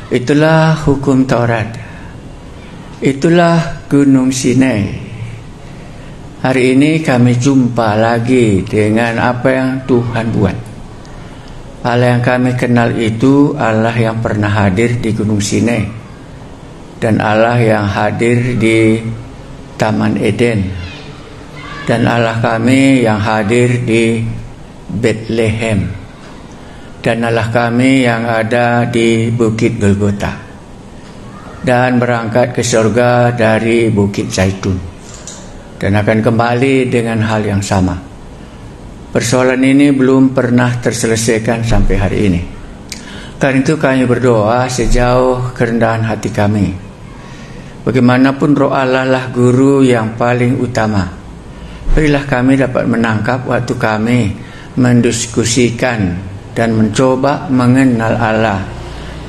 Itulah hukum Taurat. Itulah Gunung Sinai. Hari ini kami jumpa lagi dengan apa yang Tuhan buat. Allah yang kami kenal itu Allah yang pernah hadir di Gunung Sinai, dan Allah yang hadir di Taman Eden, dan Allah kami yang hadir di Bethlehem, dan Allah kami yang ada di Bukit Golgota, dan berangkat ke surga dari Bukit Zaitun, dan akan kembali dengan hal yang sama. Persoalan ini belum pernah terselesaikan sampai hari ini. Karena itu kami berdoa sejauh kerendahan hati kami. Bagaimanapun Roh Allah lah guru yang paling utama. Berilah kami dapat menangkap waktu kami mendiskusikan dan mencoba mengenal Allah.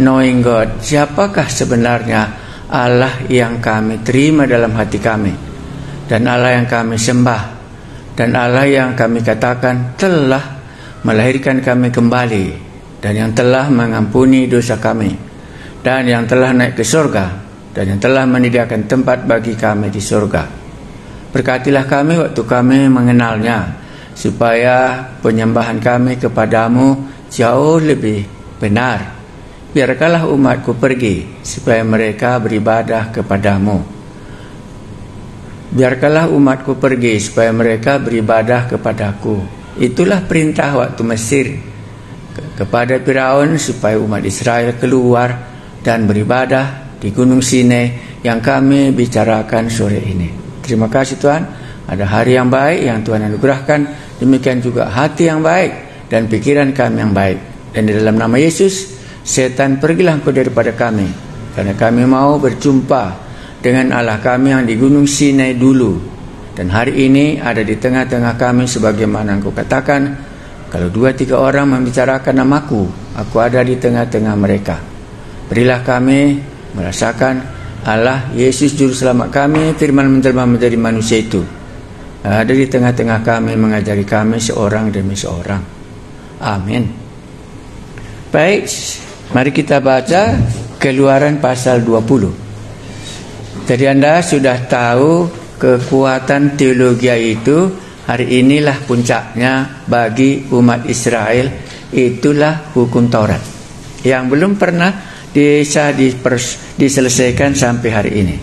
Knowing God, siapakah sebenarnya Allah yang kami terima dalam hati kami, dan Allah yang kami sembah, dan Allah yang kami katakan telah melahirkan kami kembali, dan yang telah mengampuni dosa kami, dan yang telah naik ke surga, dan yang telah menyediakan tempat bagi kami di surga. Berkatilah kami waktu kami mengenalnya, supaya penyembahan kami kepadamu jauh lebih benar. Biarkanlah umatku pergi, supaya mereka beribadah kepadamu. Biarkanlah umatku pergi, supaya mereka beribadah kepadaku. Itulah perintah waktu Mesir kepada Firaun, supaya umat Israel keluar dan beribadah di Gunung Sinai yang kami bicarakan sore ini. Terima kasih Tuhan, ada hari yang baik yang Tuhan anugerahkan. Demikian juga hati yang baik dan pikiran kami yang baik. Dan di dalam nama Yesus, setan pergilah engkau daripada kami, karena kami mau berjumpa dengan Allah kami yang di Gunung Sinai dulu, dan hari ini ada di tengah-tengah kami sebagaimana engkau katakan, kalau 2-3 orang membicarakan namaku, aku ada di tengah-tengah mereka. Berilah kami merasakan Allah Yesus Juru Selamat kami, firman menjelma menjadi manusia itu ada di tengah-tengah kami, mengajari kami seorang demi seorang. Amin. Baik, mari kita baca Keluaran pasal 20. Jadi Anda sudah tahu kekuatan teologi itu. Hari inilah puncaknya bagi umat Israel. Itulah hukum Taurat yang belum pernah bisa diselesaikan sampai hari ini.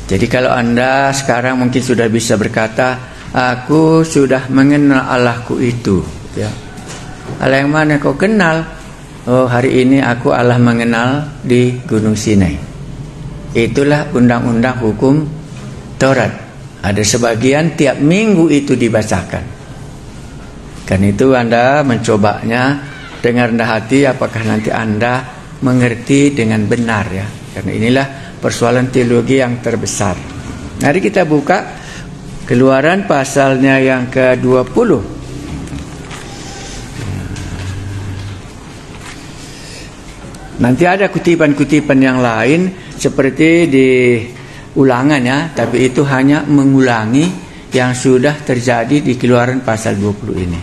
Jadi kalau Anda sekarang mungkin sudah bisa berkata, aku sudah mengenal Allahku itu, ya. Allah yang mana kau kenal? Oh, hari ini aku Allah mengenal di Gunung Sinai. Itulah undang-undang hukum Taurat. Ada sebagian tiap minggu itu dibacakan. Karena itu Anda mencobanya dengan rendah hati, apakah nanti Anda mengerti dengan benar, ya. Karena inilah persoalan teologi yang terbesar. Mari kita buka Keluaran pasalnya yang ke-20. Nanti ada kutipan-kutipan yang lain seperti di Ulangan, ya, tapi itu hanya mengulangi yang sudah terjadi di Keluaran pasal 20 ini.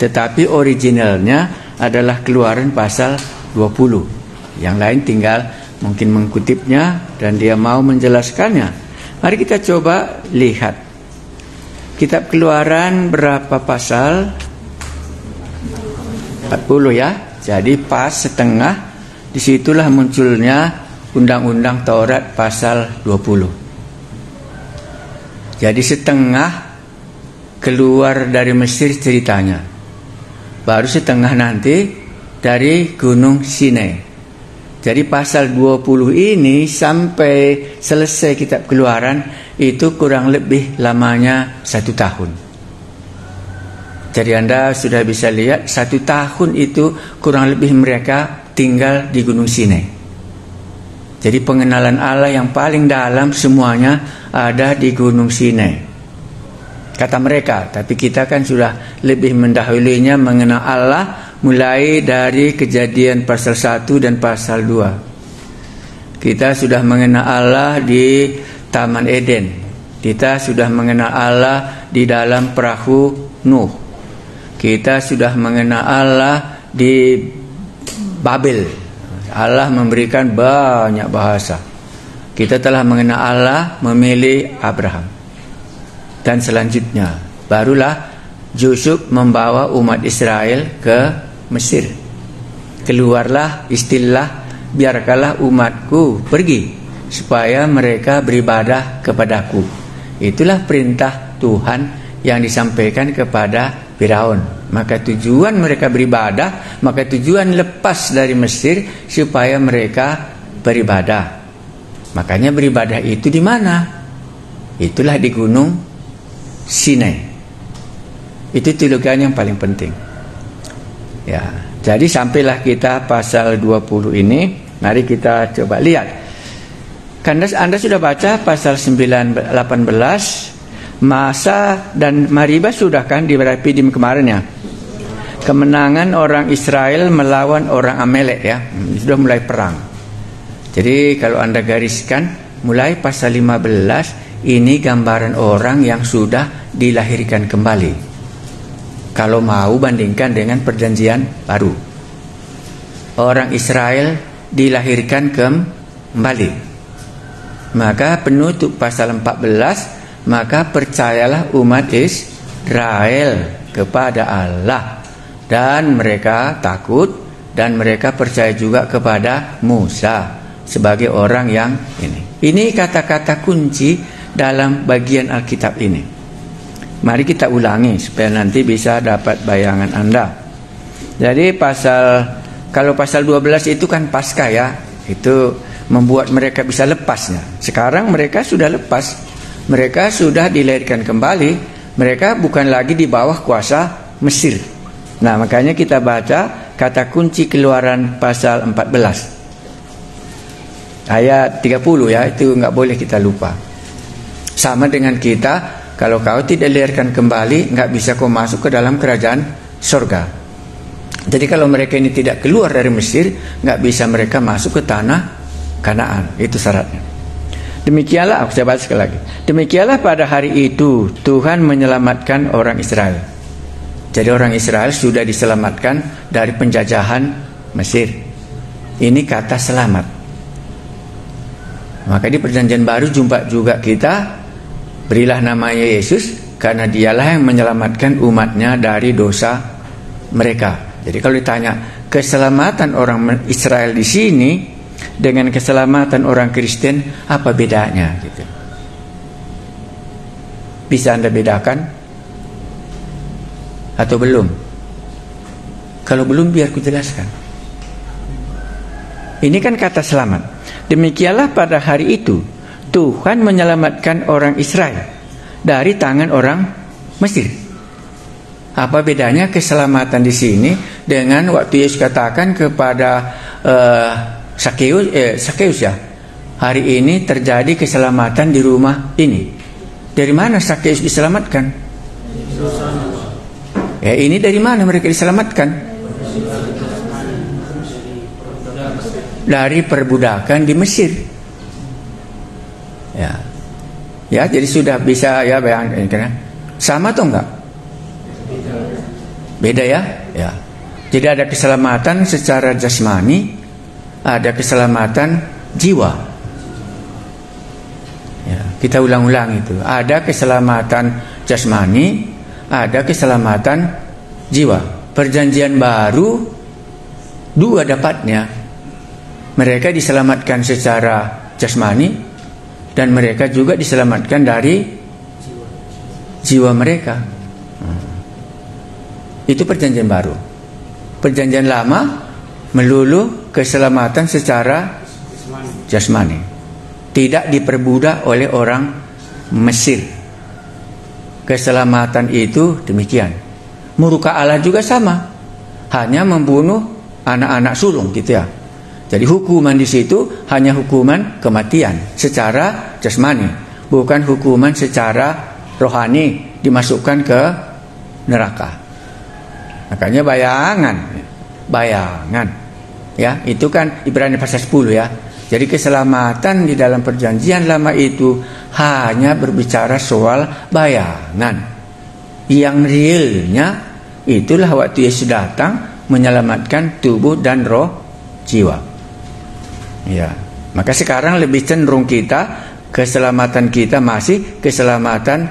Tetapi originalnya adalah Keluaran pasal 20. Yang lain tinggal mungkin mengkutipnya dan dia mau menjelaskannya. Mari kita coba lihat. Kitab Keluaran berapa pasal? 40, ya. Jadi pas setengah, disitulah munculnya Undang-Undang Taurat pasal 20. Jadi setengah keluar dari Mesir ceritanya. Baru setengah nanti dari Gunung Sinai. Jadi pasal 20 ini sampai selesai kitab Keluaran itu kurang lebih lamanya 1 tahun. Jadi Anda sudah bisa lihat 1 tahun itu kurang lebih mereka tinggal di Gunung Sinai. Jadi pengenalan Allah yang paling dalam semuanya ada di Gunung Sinai, kata mereka. Tapi kita kan sudah lebih mendahulunya mengenal Allah mulai dari Kejadian pasal 1 dan pasal 2. Kita sudah mengenal Allah di Taman Eden. Kita sudah mengenal Allah di dalam perahu Nuh. Kita sudah mengenal Allah di Babel. Allah memberikan banyak bahasa. Kita telah mengenal Allah memilih Abraham. Dan selanjutnya barulah Yusuf membawa umat Israel ke Mesir. Keluarlah istilah biarkanlah umatku pergi supaya mereka beribadah kepadaku. Itulah perintah Tuhan yang disampaikan kepada Firaun. Maka tujuan mereka beribadah, maka tujuan lepas dari Mesir supaya mereka beribadah. Makanya beribadah itu di mana? Itulah di Gunung Sinai. Itu teologian yang paling penting. Ya, jadi sampailah kita pasal 20 ini. Mari kita coba lihat. Anda sudah baca pasal 18, Masa dan Mariba sudah kan di Refidim kemarin ya. Kemenangan orang Israel melawan orang Amalek ya. Sudah mulai perang. Jadi kalau Anda gariskan mulai pasal 15 ini gambaran orang yang sudah dilahirkan kembali. Kalau mau bandingkan dengan perjanjian baru, orang Israel dilahirkan kembali. Maka penutup pasal 14, maka percayalah umat Israel kepada Allah, dan mereka takut dan mereka percaya juga kepada Musa sebagai orang yang ini. Ini kata-kata kunci dalam bagian Alkitab ini. Mari kita ulangi supaya nanti bisa dapat bayangan Anda. Jadi kalau pasal 12 itu kan Paskah ya. Itu membuat mereka bisa lepasnya. Sekarang mereka sudah lepas. Mereka sudah dilahirkan kembali. Mereka bukan lagi di bawah kuasa Mesir. Nah, makanya kita baca kata kunci Keluaran pasal 14. Ayat 30 ya, itu enggak boleh kita lupa. Sama dengan kita, kalau kau tidak dilahirkan kembali, enggak bisa kau masuk ke dalam kerajaan surga. Jadi kalau mereka ini tidak keluar dari Mesir, enggak bisa mereka masuk ke tanah Kanaan. Itu syaratnya. Demikianlah, saya baca sekali lagi. Demikianlah pada hari itu Tuhan menyelamatkan orang Israel. Jadi orang Israel sudah diselamatkan dari penjajahan Mesir. Ini kata selamat. Maka di perjanjian baru jumpa juga kita, berilah namanya Yesus karena dialah yang menyelamatkan umatnya dari dosa mereka. Jadi kalau ditanya keselamatan orang Israel di sini dengan keselamatan orang Kristen, apa bedanya gitu? Bisa Anda bedakan atau belum? Kalau belum biar ku jelaskan. Ini kan kata selamat. Demikianlah pada hari itu Tuhan menyelamatkan orang Israel dari tangan orang Mesir. Apa bedanya keselamatan di sini dengan waktu Yesus katakan kepada Sakeus ya, hari ini terjadi keselamatan di rumah ini. Dari mana Sakeus diselamatkan? Ya, ini dari mana mereka diselamatkan? Dari perbudakan di Mesir. Ya, jadi sudah bisa ya bayangkan. Sama atau enggak? Beda ya? Ya. Jadi ada keselamatan secara jasmani, ada keselamatan jiwa. Ya, kita ulang-ulang itu. Ada keselamatan jasmani, ada keselamatan jiwa. Perjanjian baru dua dapatnya. Mereka diselamatkan secara jasmani dan mereka juga diselamatkan dari jiwa mereka. Itu perjanjian baru. Perjanjian lama melulu keselamatan secara jasmani, tidak diperbudak oleh orang Mesir. Keselamatan itu demikian. Murka Allah juga sama, hanya membunuh anak-anak sulung gitu ya. Jadi hukuman di situ hanya hukuman kematian secara jasmani, bukan hukuman secara rohani dimasukkan ke neraka. Makanya bayangan ya, itu kan Ibrani pasal 10 ya. Jadi keselamatan di dalam perjanjian lama itu hanya berbicara soal bayangan. Yang realnya itulah waktu Yesus datang menyelamatkan tubuh dan roh jiwa. Ya, maka sekarang lebih cenderung keselamatan kita masih keselamatan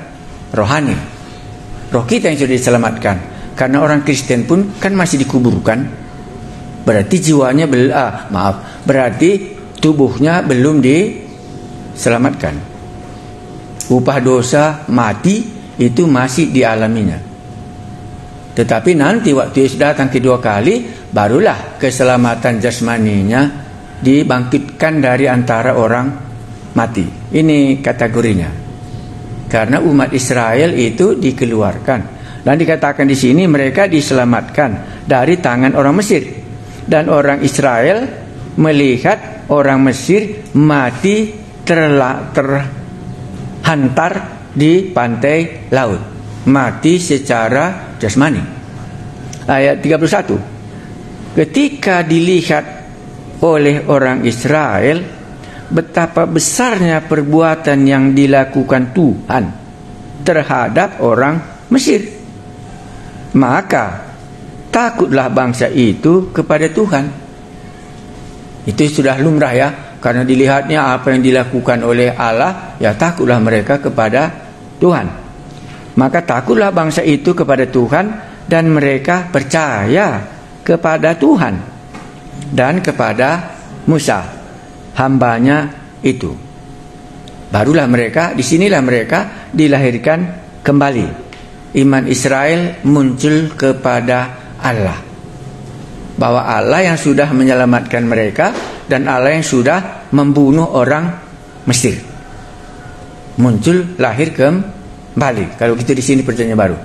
rohani. Roh kita yang sudah diselamatkan. Karena orang Kristen pun kan masih dikuburkan. Berarti jiwanya berarti tubuhnya belum diselamatkan. Upah dosa mati itu masih dialaminya. Tetapi nanti waktu Yesus datang kedua kali, barulah keselamatan jasmaninya dibangkitkan dari antara orang mati. Ini kategorinya. Karena umat Israel itu dikeluarkan, dan dikatakan di sini mereka diselamatkan dari tangan orang Mesir. Dan orang Israel melihat orang Mesir mati terhantar di pantai laut, mati secara jasmani. Ayat 31. Ketika dilihat oleh orang Israel betapa besarnya perbuatan yang dilakukan Tuhan terhadap orang Mesir, maka takutlah bangsa itu kepada Tuhan. Itu sudah lumrah ya, karena dilihatnya apa yang dilakukan oleh Allah, ya takutlah mereka kepada Tuhan. Maka takutlah bangsa itu kepada Tuhan, dan mereka percaya kepada Tuhan dan kepada Musa, hambanya itu. Barulah mereka, disinilah mereka dilahirkan kembali. Iman Israel muncul kepada Allah, bahwa Allah yang sudah menyelamatkan mereka dan Allah yang sudah membunuh orang Mesir. Muncul, lahir kembali. Kalau kita di sini perjanjian baru.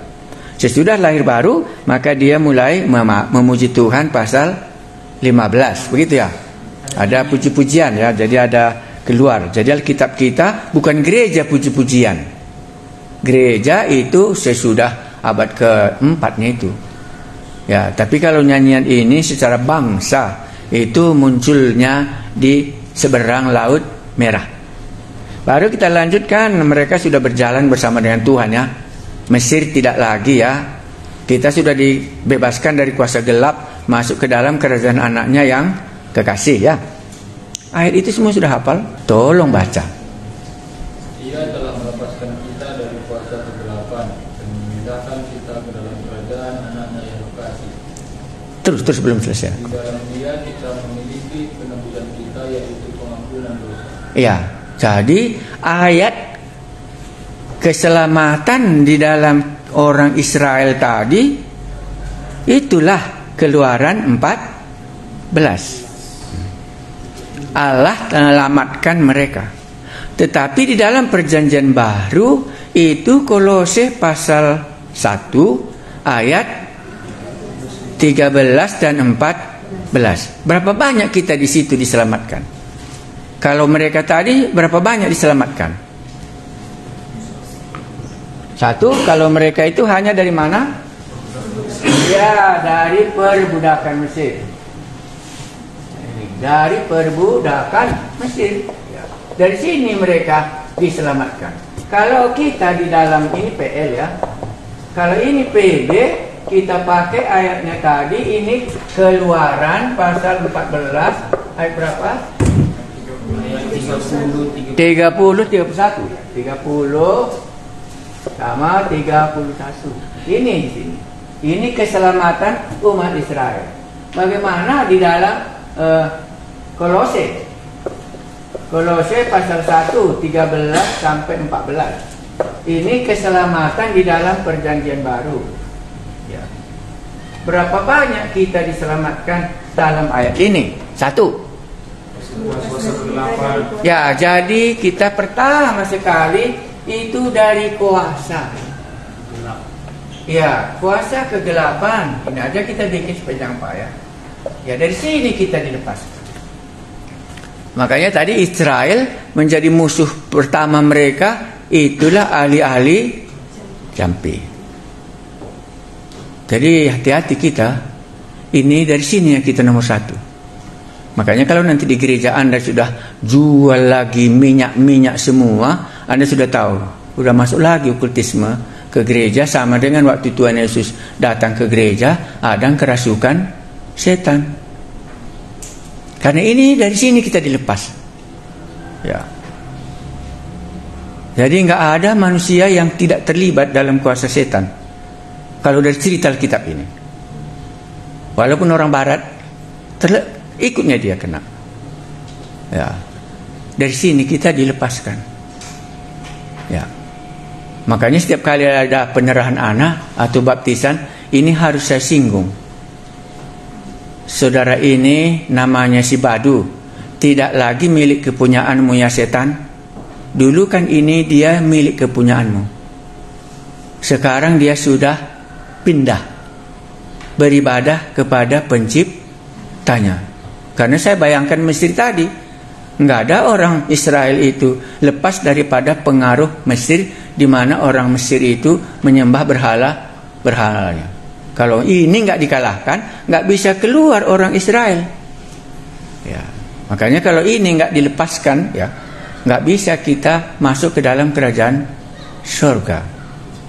Sesudah lahir baru, maka dia mulai memuji Tuhan pasal 15. Begitu ya. Ada puji-pujian ya. Jadi ada keluar. Jadi Alkitab kita bukan gereja puji-pujian. Gereja itu sesudah abad ke-4-nya itu. Ya, tapi kalau nyanyian ini secara bangsa itu munculnya di seberang Laut Merah. Baru kita lanjutkan, mereka sudah berjalan bersama dengan Tuhan ya. Mesir tidak lagi ya. Kita sudah dibebaskan dari kuasa gelap, masuk ke dalam kerajaan anaknya yang kekasih ya. Ayat itu semua sudah hafal? Tolong baca. Ia telah melepaskan kita dari kuasa kegelapan dan memindahkan kita ke dalam kerajaan anaknya yang kekasih. Terus belum selesai. Di dalam dia kita memiliki penebusan kita, yaitu pengampunan dosa. Ya, jadi ayat keselamatan di dalam orang Israel tadi, itulah Keluaran 14. Allah menyelamatkan mereka. Tetapi di dalam perjanjian baru itu Kolose pasal 1 ayat 13 dan 14. Berapa banyak kita di situ diselamatkan? Kalau mereka tadi berapa banyak diselamatkan? 1, kalau mereka itu hanya dari mana? Ya, dari perbudakan Mesir. Dari perbudakan Mesir. Dari sini mereka diselamatkan. Kalau kita di dalam ini PL ya. Kalau ini PB, kita pakai ayatnya tadi, ini Keluaran pasal 14 ayat berapa? 30 sama 31. Ini di sini. Ini keselamatan umat Israel. Bagaimana di dalam Kolose pasal 1 13 sampai 14. Ini keselamatan di dalam perjanjian baru. Ya. Berapa banyak kita diselamatkan dalam ayat ini? 1. Ya, jadi kita pertama sekali itu dari kuasa. Ya, kuasa kegelapan. Ini aja kita bikin sepanjang payah. Ya, dari sini kita dilepaskan. Makanya tadi Israel menjadi musuh pertama mereka, itulah ahli-ahli jampi. Jadi hati-hati kita. Ini dari sini yang kita nomor 1. Makanya kalau nanti di gereja Anda sudah jual lagi minyak-minyak semua, Anda sudah tahu, sudah masuk lagi okultisme ke gereja, sama dengan waktu Tuhan Yesus datang ke gereja, ada kerasukan setan. Karena ini dari sini kita dilepas. Ya. Jadi nggak ada manusia yang tidak terlibat dalam kuasa setan. Kalau dari cerita Alkitab ini, walaupun orang Barat, ikutnya dia kena. Ya. Dari sini kita dilepaskan. Ya. Makanya setiap kali ada penyerahan anak atau baptisan, ini harus saya singgung. Saudara ini namanya si Badu, tidak lagi milik kepunyaanmu ya setan. Dulu kan ini dia milik kepunyaanmu. Sekarang dia sudah pindah beribadah kepada penciptanya. Karena saya bayangkan Mesir tadi, nggak ada orang Israel itu lepas daripada pengaruh Mesir, di mana orang Mesir itu menyembah berhalanya. Kalau ini nggak dikalahkan, nggak bisa keluar orang Israel. Ya, makanya kalau ini nggak dilepaskan, ya, nggak bisa kita masuk ke dalam kerajaan surga.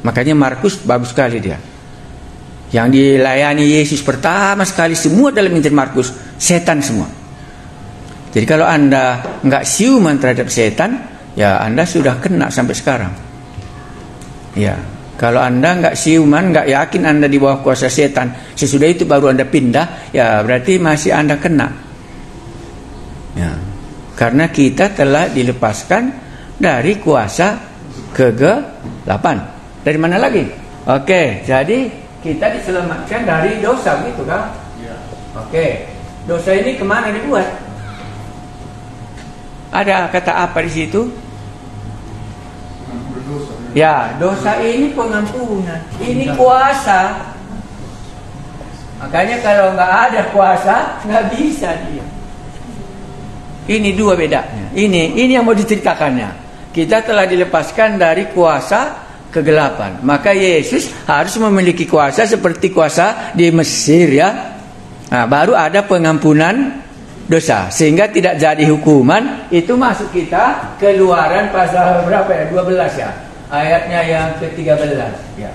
Makanya Markus bagus sekali dia. Yang dilayani Yesus pertama sekali semua dalam Injil Markus, setan semua. Jadi kalau Anda nggak siuman terhadap setan, ya Anda sudah kena sampai sekarang. Ya. Kalau Anda nggak siuman, nggak yakin Anda di bawah kuasa setan, sesudah itu baru Anda pindah, ya berarti masih Anda kena. Ya. Karena kita telah dilepaskan dari kuasa kegelapan. Dari mana lagi? Oke, jadi kita diselamatkan dari dosa, gitu kan? Ya. Oke, dosa ini kemana dibuat? Ada kata apa di situ? Ya, dosa ini pengampunan. Ini kuasa. Makanya kalau nggak ada kuasa, nggak bisa dia. Ini dua bedanya. Ini yang mau diceritakannya. Kita telah dilepaskan dari kuasa kegelapan. Maka Yesus harus memiliki kuasa seperti kuasa di Mesir, ya. Nah, baru ada pengampunan dosa, sehingga tidak jadi hukuman. Itu masuk kita Keluaran pasal berapa ya? 12 ya. Ayatnya yang ke-13 ya.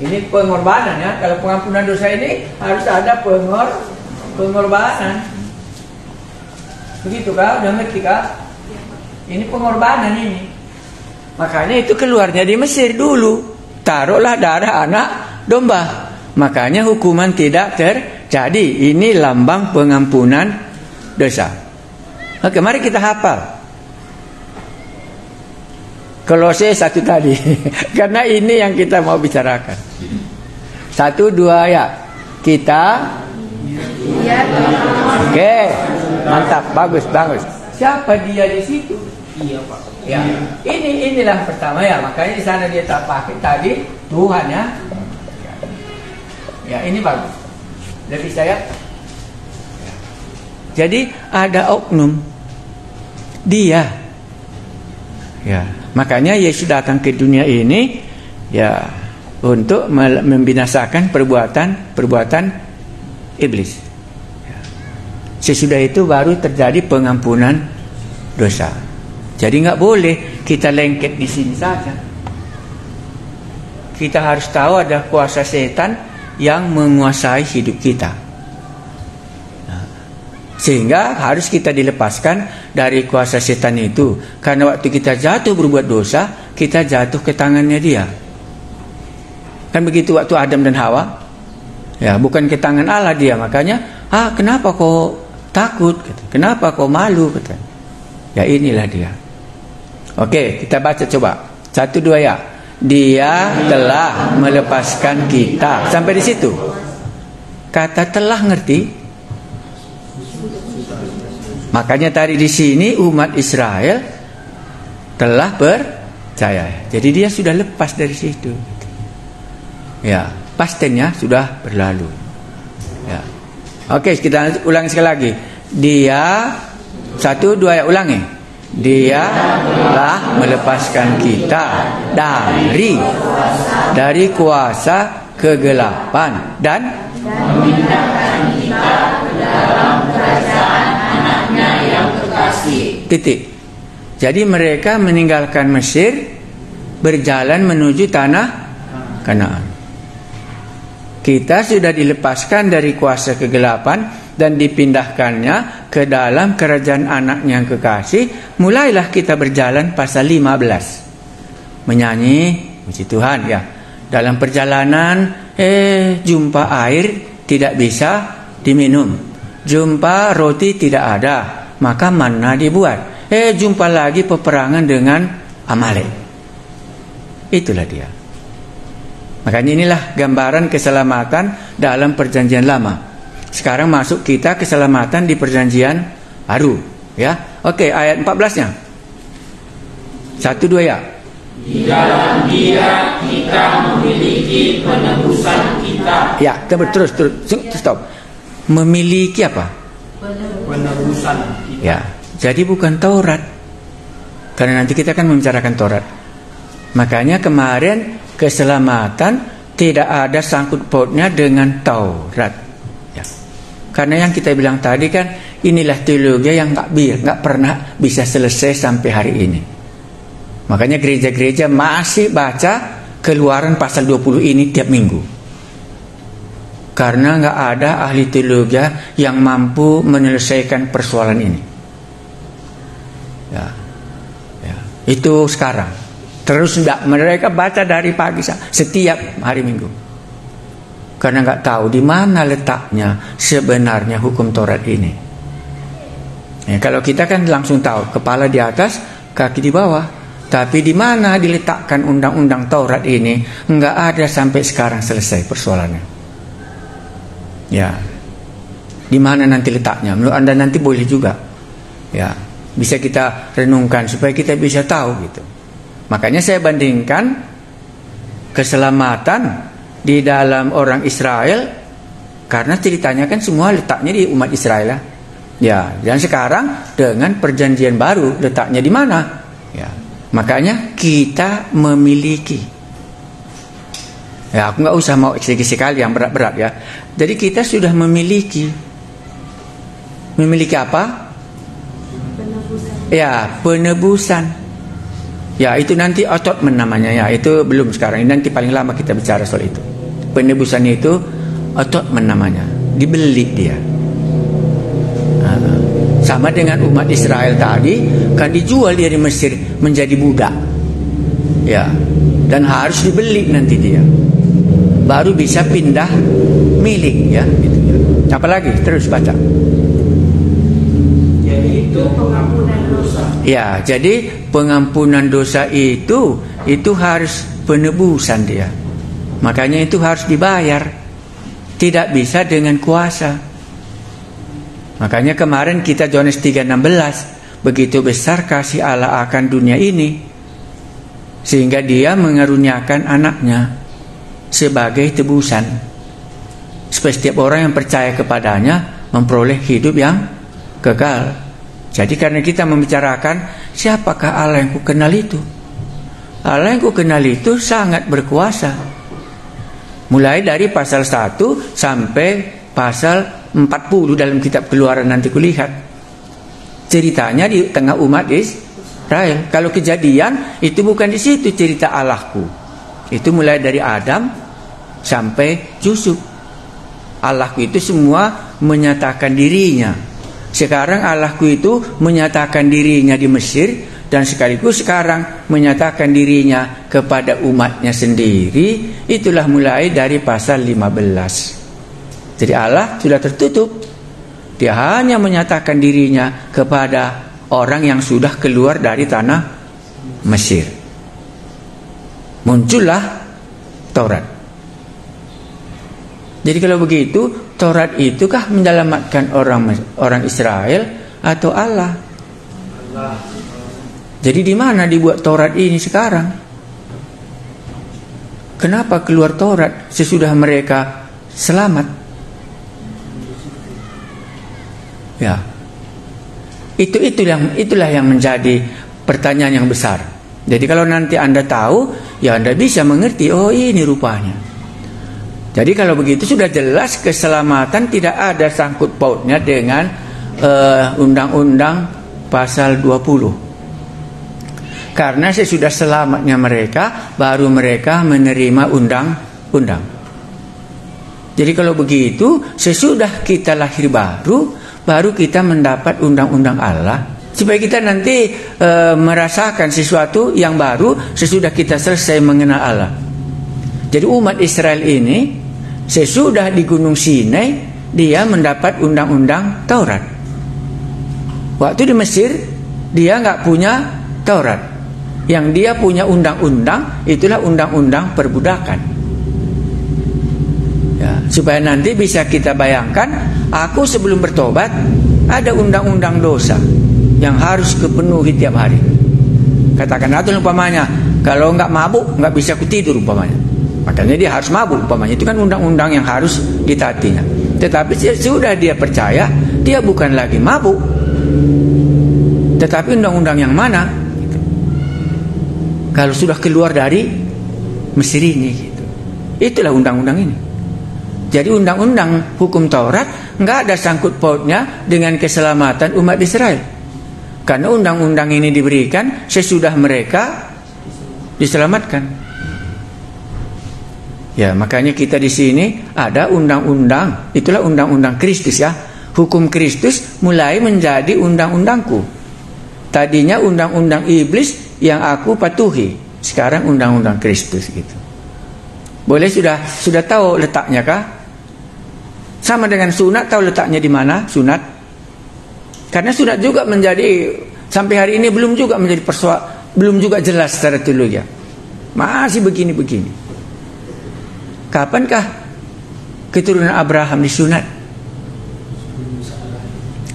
Ini pengorbanan ya. Kalau pengampunan dosa ini harus ada pengorbanan. Begitu kah? Udah ngerti kah? Ini pengorbanan ini. Makanya itu keluarnya di Mesir dulu. Taruhlah darah anak domba. Makanya hukuman tidak terjadi. Ini lambang pengampunan dosa. Oke, mari kita hafal Kolose 1 tadi. Karena ini yang kita mau bicarakan. 1, 2 ya. Kita. Oke, mantap, bagus. Siapa dia di situ? Iya Pak. Ya, inilah pertama ya. Makanya di sana dia tak pakai tadi Tuhan ya. Ya, ini bagus. Lebih saya. Jadi ada oknum dia. Ya. Makanya Yesus datang ke dunia ini ya untuk membinasakan perbuatan iblis. Ya. Sesudah itu baru terjadi pengampunan dosa. Jadi nggak boleh kita lengket di sini saja. Kita harus tahu ada kuasa setan yang menguasai hidup kita. Sehingga harus kita dilepaskan dari kuasa setan itu. Karena waktu kita jatuh berbuat dosa, kita jatuh ke tangannya dia. Kan begitu waktu Adam dan Hawa. Ya, bukan ke tangan Allah dia. Makanya, kenapa kau takut? Kenapa kau malu? Ya inilah dia. Oke, kita baca coba. 1, 2 ya. Dia telah melepaskan kita. Sampai di situ. Kata telah ngerti? Makanya tadi di sini umat Israel telah percaya. Jadi dia sudah lepas dari situ. Ya, pastennya sudah berlalu. Ya. Oke, kita ulangi sekali lagi. Dia 1, 2 ya, ulangi. Dia telah melepaskan kita dari kuasa kegelapan dan memindahkan kita ke dalam kerajaan anaknya yang terkasih. Titik. Jadi mereka meninggalkan Mesir, berjalan menuju tanah Kanaan. Kita sudah dilepaskan dari kuasa kegelapan dan dipindahkannya ke dalam kerajaan anaknya yang kekasih, mulailah kita berjalan. Pasal 15, menyanyi puji Tuhan ya. Dalam perjalanan jumpa air tidak bisa diminum, jumpa roti tidak ada, maka manna dibuat. Jumpa lagi peperangan dengan Amalek. Itulah dia. Makanya inilah gambaran keselamatan dalam perjanjian lama. Sekarang masuk kita keselamatan di perjanjian baru, ya. Oke, ayat 14-nya. 1-2 ya. Di dalam Dia kita memiliki penebusan kita. Ya, terus stop. Memiliki apa? Penebusan kita. Ya, jadi bukan Taurat. Karena nanti kita akan membicarakan Taurat. Makanya kemarin keselamatan tidak ada sangkut pautnya dengan Taurat. Ya. Karena yang kita bilang tadi kan, inilah teologi yang nggak pernah bisa selesai sampai hari ini. Makanya gereja-gereja masih baca Keluaran pasal 20 ini tiap minggu. Karena nggak ada ahli teologi yang mampu menyelesaikan persoalan ini. Ya. Itu sekarang. Terus mereka baca dari pagi setiap hari Minggu. Karena nggak tahu di mana letaknya sebenarnya hukum Taurat ini. Kalau kita kan langsung tahu, kepala di atas, kaki di bawah. Tapi di mana diletakkan undang-undang Taurat ini, nggak ada sampai sekarang selesai persoalannya. Ya, di mana nanti letaknya? Menurut Anda nanti boleh juga. Ya, bisa kita renungkan supaya kita bisa tahu gitu. Makanya saya bandingkan keselamatan di dalam orang Israel, karena ceritanya kan semua letaknya di umat Israel ya. Dan sekarang dengan perjanjian baru letaknya di mana? Ya. Makanya kita memiliki. Ya, aku nggak usah mau eksegesi sekali yang berat-berat ya. Jadi kita sudah memiliki. Memiliki apa? Penebusan. Ya, penebusan. Ya, itu nanti atonement namanya ya. Itu belum sekarang. Ini nanti paling lama kita bicara soal itu. Penebusan itu atonement namanya. Dibeli dia. Sama dengan umat Israel tadi, kan dijual dia di Mesir menjadi budak. Ya. Dan harus dibeli nanti dia. Baru bisa pindah milik ya. Gitu ya. Apalagi terus baca. Jadi itu pengampunan dosa. Ya, jadi pengampunan dosa itu harus penebusan dia. Makanya itu harus dibayar. Tidak bisa dengan kuasa. Makanya kemarin kita Yohanes 3:16, begitu besar kasih Allah akan dunia ini sehingga Dia mengaruniakan anaknya sebagai tebusan. Supaya setiap orang yang percaya kepadanya memperoleh hidup yang kekal. Jadi karena kita membicarakan siapakah Allah yang ku kenal itu? Allah yang ku kenal itu sangat berkuasa. Mulai dari pasal 1 sampai pasal 40 dalam kitab Keluaran nanti kulihat. Ceritanya di tengah umat Israel. Kalau Kejadian itu bukan di situ cerita Allahku. Itu mulai dari Adam sampai Yusuf. Allahku itu semua menyatakan dirinya. Sekarang Allahku itu menyatakan dirinya di Mesir, dan sekaligus sekarang menyatakan dirinya kepada umatnya sendiri. Itulah mulai dari pasal 15. Jadi Allah sudah tertutup. Dia hanya menyatakan dirinya kepada orang yang sudah keluar dari tanah Mesir. Muncullah Taurat. Jadi kalau begitu, Taurat itukah menyelamatkan orang Israel atau Allah? Jadi di mana dibuat Taurat ini sekarang? Kenapa keluar Taurat sesudah mereka selamat? Ya, itulah yang menjadi pertanyaan yang besar. Jadi kalau nanti Anda tahu, ya Anda bisa mengerti. Oh, ini rupanya. Jadi kalau begitu sudah jelas keselamatan tidak ada sangkut pautnya dengan undang-undang pasal 20. Karena sesudah selamatnya mereka, baru mereka menerima undang-undang. Jadi kalau begitu, sesudah kita lahir baru kita mendapat undang-undang Allah. Supaya kita nanti merasakan sesuatu yang baru sesudah kita selesai mengenal Allah. Jadi umat Israel ini sesudah di Gunung Sinai, dia mendapat undang-undang Taurat. Waktu di Mesir, dia nggak punya Taurat. Yang dia punya undang-undang, itulah undang-undang perbudakan. Ya, supaya nanti bisa kita bayangkan, aku sebelum bertobat, ada undang-undang dosa yang harus kepenuhi tiap hari. Katakan atau umpamanya, kalau nggak mabuk nggak bisa kutidur umpamanya. Makanya dia harus mabuk umpamanya. Itu kan undang-undang yang harus ditaatinya. Tetapi sudah dia percaya, dia bukan lagi mabuk. Tetapi undang-undang yang mana? Gitu. Kalau sudah keluar dari Mesir ini, gitu. Itulah undang-undang ini. Jadi undang-undang hukum Taurat nggak ada sangkut pautnya dengan keselamatan umat Israel. Karena undang-undang ini diberikan sesudah mereka diselamatkan. Ya, makanya kita di sini ada undang-undang, itulah undang-undang Kristus ya. Hukum Kristus mulai menjadi undang-undangku. Tadinya undang-undang iblis yang aku patuhi, sekarang undang-undang Kristus gitu. Boleh sudah tahu letaknya kah? Sama dengan sunat, tahu letaknya di mana sunat? Karena sunat juga menjadi sampai hari ini belum juga menjadi belum juga jelas secara teologi. Masih begini-begini. Kapankah keturunan Abraham disunat?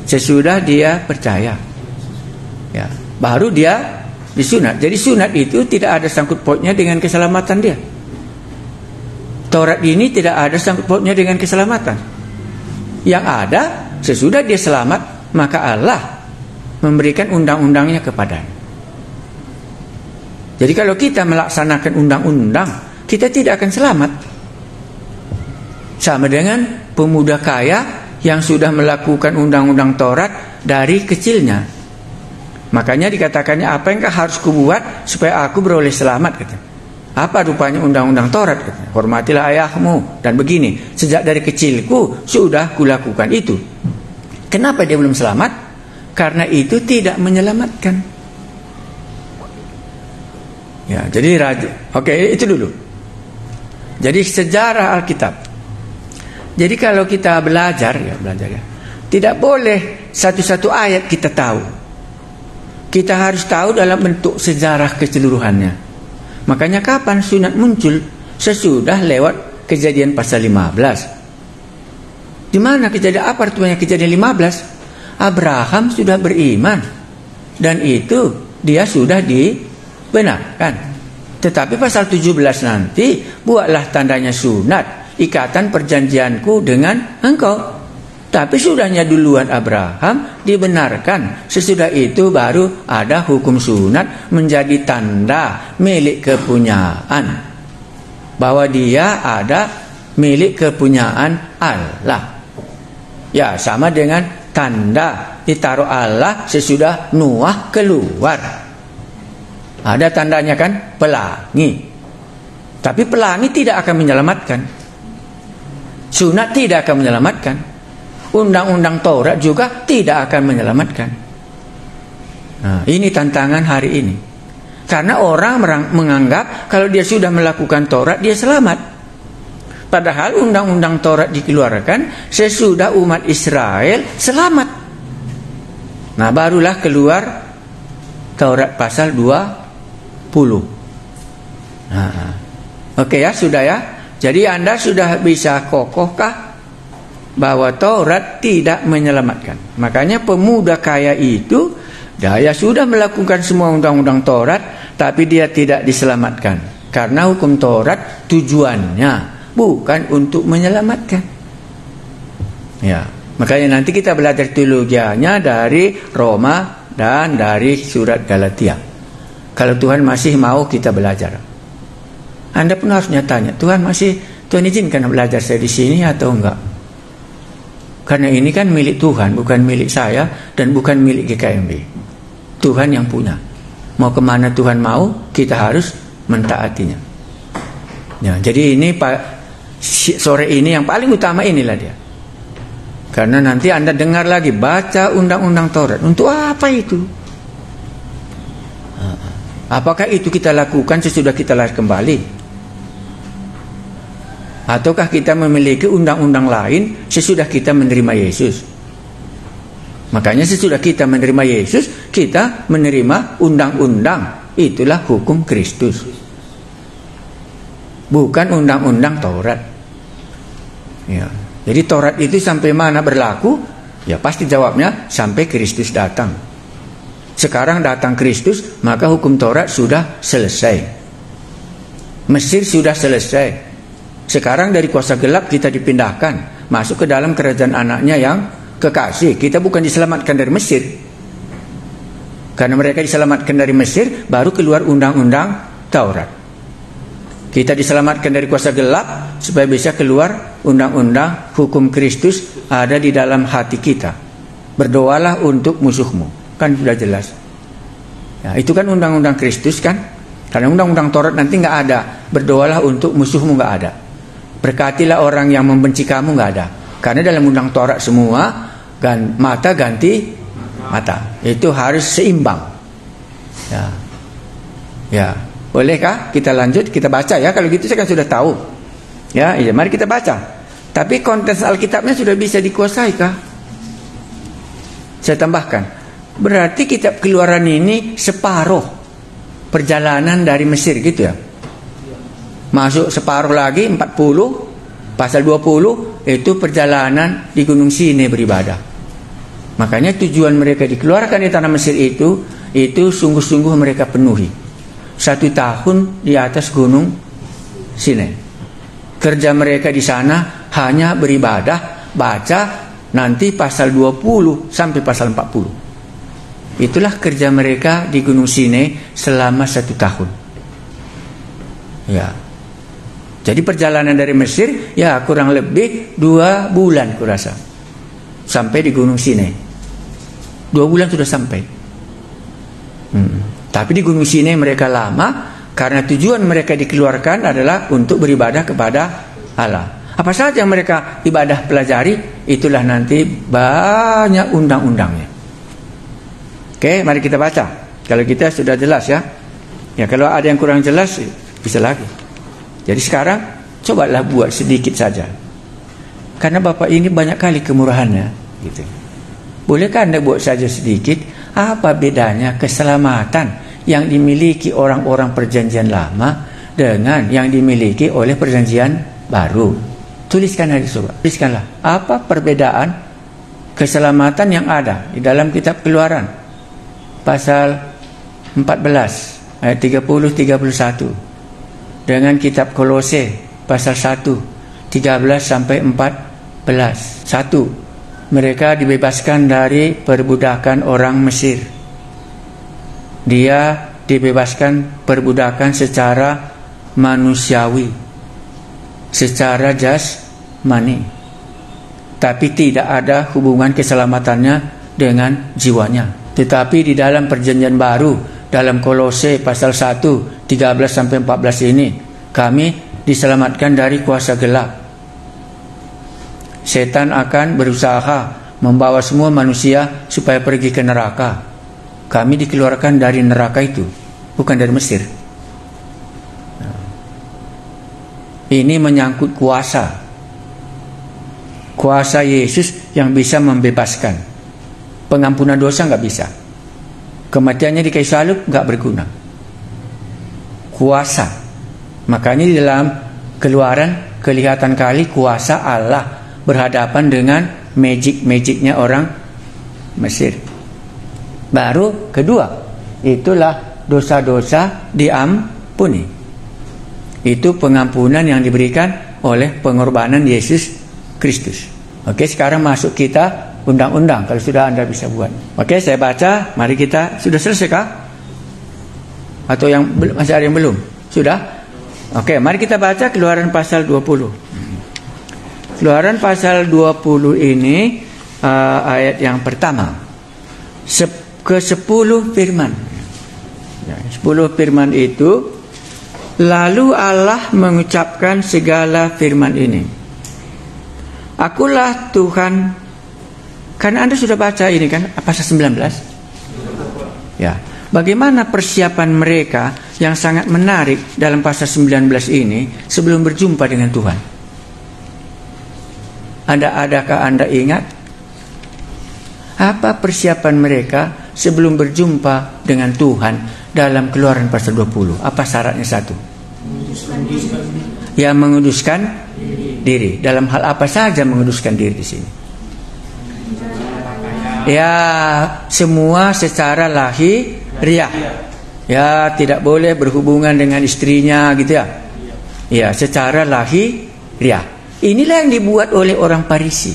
Sesudah dia percaya. Ya, baru dia disunat. Jadi sunat itu tidak ada sangkut pautnya dengan keselamatan dia. Taurat ini tidak ada sangkut pautnya dengan keselamatan. Yang ada sesudah dia selamat, maka Allah memberikan undang-undangnya kepadanya. Jadi kalau kita melaksanakan undang-undang, kita tidak akan selamat. Sama dengan pemuda kaya yang sudah melakukan undang-undang Taurat dari kecilnya. Makanya dikatakannya, apa yang harus kubuat supaya aku beroleh selamat, kata. Apa rupanya undang-undang Taurat, kata. Hormatilah ayahmu dan begini. Sejak dari kecilku sudah kulakukan itu. Kenapa dia belum selamat? Karena itu tidak menyelamatkan. Ya, jadi oke, itu dulu. Jadi sejarah Alkitab. Jadi kalau kita belajar ya, tidak boleh satu-satu ayat kita tahu. Kita harus tahu dalam bentuk sejarah keseluruhannya. Makanya kapan sunat muncul? Sesudah lewat Kejadian pasal 15. Di mana kejadian, apa artinya kejadian 15? Abraham sudah beriman dan itu dia sudah dibenarkan. Tetapi pasal 17 nanti, buatlah tandanya sunat, ikatan perjanjianku dengan engkau. Tapi sudahnya duluan Abraham dibenarkan. Sesudah itu baru ada hukum sunat menjadi tanda milik kepunyaan, bahwa dia ada milik kepunyaan Allah. Ya, sama dengan tanda ditaruh Allah sesudah Nuh keluar. Ada tandanya kan, pelangi. Tapi pelangi tidak akan menyelamatkan. Sunat tidak akan menyelamatkan. Undang-undang Taurat juga tidak akan menyelamatkan. Nah, ini tantangan hari ini. Karena orang menganggap kalau dia sudah melakukan Taurat dia selamat. Padahal undang-undang Taurat dikeluarkan sesudah umat Israel selamat. Nah, barulah keluar Taurat pasal 20. Nah, oke ya, sudah ya. Jadi Anda sudah bisa kokohkah bahwa Taurat tidak menyelamatkan? Makanya pemuda kaya itu, dia sudah melakukan semua undang-undang Taurat, tapi dia tidak diselamatkan. Karena hukum Taurat tujuannya bukan untuk menyelamatkan. Ya, makanya nanti kita belajar teologianya dari Roma dan dari surat Galatia. Kalau Tuhan masih mau kita belajar. Anda pun harusnya tanya, Tuhan izinkan belajar saya di sini atau enggak? Karena ini kan milik Tuhan, bukan milik saya dan bukan milik GKMB. Tuhan yang punya. Mau kemana Tuhan mau, kita harus mentaatinya. Ya, jadi ini sore ini yang paling utama inilah dia. Karena nanti Anda dengar lagi, baca undang-undang Taurat. Untuk apa itu? Apakah itu kita lakukan sesudah kita lahir kembali? Ataukah kita memiliki undang-undang lain sesudah kita menerima Yesus? Makanya sesudah kita menerima Yesus, kita menerima undang-undang. Itulah hukum Kristus. Bukan undang-undang Taurat. Ya. Jadi Taurat itu sampai mana berlaku? Ya pasti jawabnya sampai Kristus datang. Sekarang datang Kristus, maka hukum Taurat sudah selesai. Mesir sudah selesai. Sekarang dari kuasa gelap kita dipindahkan masuk ke dalam kerajaan anaknya yang kekasih. Kita bukan diselamatkan dari Mesir. Karena mereka diselamatkan dari Mesir, baru keluar undang-undang Taurat. Kita diselamatkan dari kuasa gelap supaya bisa keluar undang-undang hukum Kristus ada di dalam hati kita. Berdoalah untuk musuhmu. Kan sudah jelas. Ya, itu kan undang-undang Kristus kan? Karena undang-undang Taurat nanti nggak ada. Berdoalah untuk musuhmu nggak ada. Berkatilah orang yang membenci kamu nggak ada. Karena dalam undang Taurat semua mata ganti mata. Itu harus seimbang. Ya. Bolehkah kita lanjut, kita baca ya? Kalau gitu saya kan sudah tahu. Ya, iya, mari kita baca. Tapi konteks Alkitabnya sudah bisa dikuasai kah? Saya tambahkan. Berarti kitab Keluaran ini separuh perjalanan dari Mesir gitu ya. Masuk separuh lagi 40, pasal 20 itu perjalanan di Gunung Sinai beribadah. Makanya tujuan mereka dikeluarkan dari tanah Mesir itu sungguh-sungguh mereka penuhi. 1 tahun di atas Gunung Sinai. Kerja mereka di sana hanya beribadah, baca nanti pasal 20 sampai pasal 40. Itulah kerja mereka di Gunung Sinai selama 1 tahun. Ya. Jadi perjalanan dari Mesir ya kurang lebih 2 bulan kurasa. Sampai di Gunung Sinai. 2 bulan sudah sampai. Tapi di Gunung Sinai mereka lama karena tujuan mereka dikeluarkan adalah untuk beribadah kepada Allah. Apa saja yang mereka ibadah pelajari, itulah nanti banyak undang-undangnya. Oke, mari kita baca. Kalau kita sudah jelas ya. Ya, kalau ada yang kurang jelas bisa lagi. Jadi sekarang cobalah buat sedikit saja. Karena Bapak ini banyak kali kemurahannya, gitu. Bolehkah Anda buat saja sedikit? Apa bedanya keselamatan yang dimiliki orang-orang perjanjian lama dengan yang dimiliki oleh perjanjian baru? Tuliskan aja coba. Tuliskanlah. Apa perbedaan keselamatan yang ada di dalam kitab Keluaran pasal 14 ayat 30-31 dengan kitab Kolose pasal 1 13 sampai 14. 1. Mereka dibebaskan dari perbudakan orang Mesir. Dia dibebaskan perbudakan secara manusiawi, secara jasmani, tapi tidak ada hubungan keselamatannya dengan jiwanya. Tetapi di dalam perjanjian baru, dalam Kolose pasal 1 13 sampai 14 ini, kami diselamatkan dari kuasa gelap. Setan akan berusaha membawa semua manusia supaya pergi ke neraka. Kami dikeluarkan dari neraka itu, bukan dari Mesir. Ini menyangkut kuasa. Kuasa Yesus yang bisa membebaskan. Pengampunan dosa nggak bisa. Kematiannya di kayu salib nggak berguna. Kuasa. Makanya di dalam Keluaran kelihatan kali kuasa Allah berhadapan dengan magic-magicnya orang Mesir. Baru kedua, itulah dosa-dosa diampuni. Itu pengampunan yang diberikan oleh pengorbanan Yesus Kristus. Oke, sekarang masuk kita undang-undang. Kalau sudah Anda bisa buat. Oke, saya baca. Mari kita. Sudah selesai kah? Atau yang masih ada yang belum? Sudah? Oke, mari kita baca Keluaran pasal 20. Keluaran pasal 20 ini ayat yang pertama. Ke-10 firman. 10 firman itu Lalu Allah mengucapkan segala firman ini. Akulah Tuhan. Kan Anda sudah baca ini kan, pasal 19? Ya. Bagaimana persiapan mereka yang sangat menarik dalam pasal 19 ini sebelum berjumpa dengan Tuhan? Adakah Anda ingat? Apa persiapan mereka sebelum berjumpa dengan Tuhan dalam Keluaran pasal 20? Apa syaratnya? Satu, ya, menguduskan diri. Dalam hal apa saja menguduskan diri di sini? Ya, semua secara lahiriah. Ya, tidak boleh berhubungan dengan istrinya gitu ya. Ya, secara lahiriah. Inilah yang dibuat oleh orang Farisi.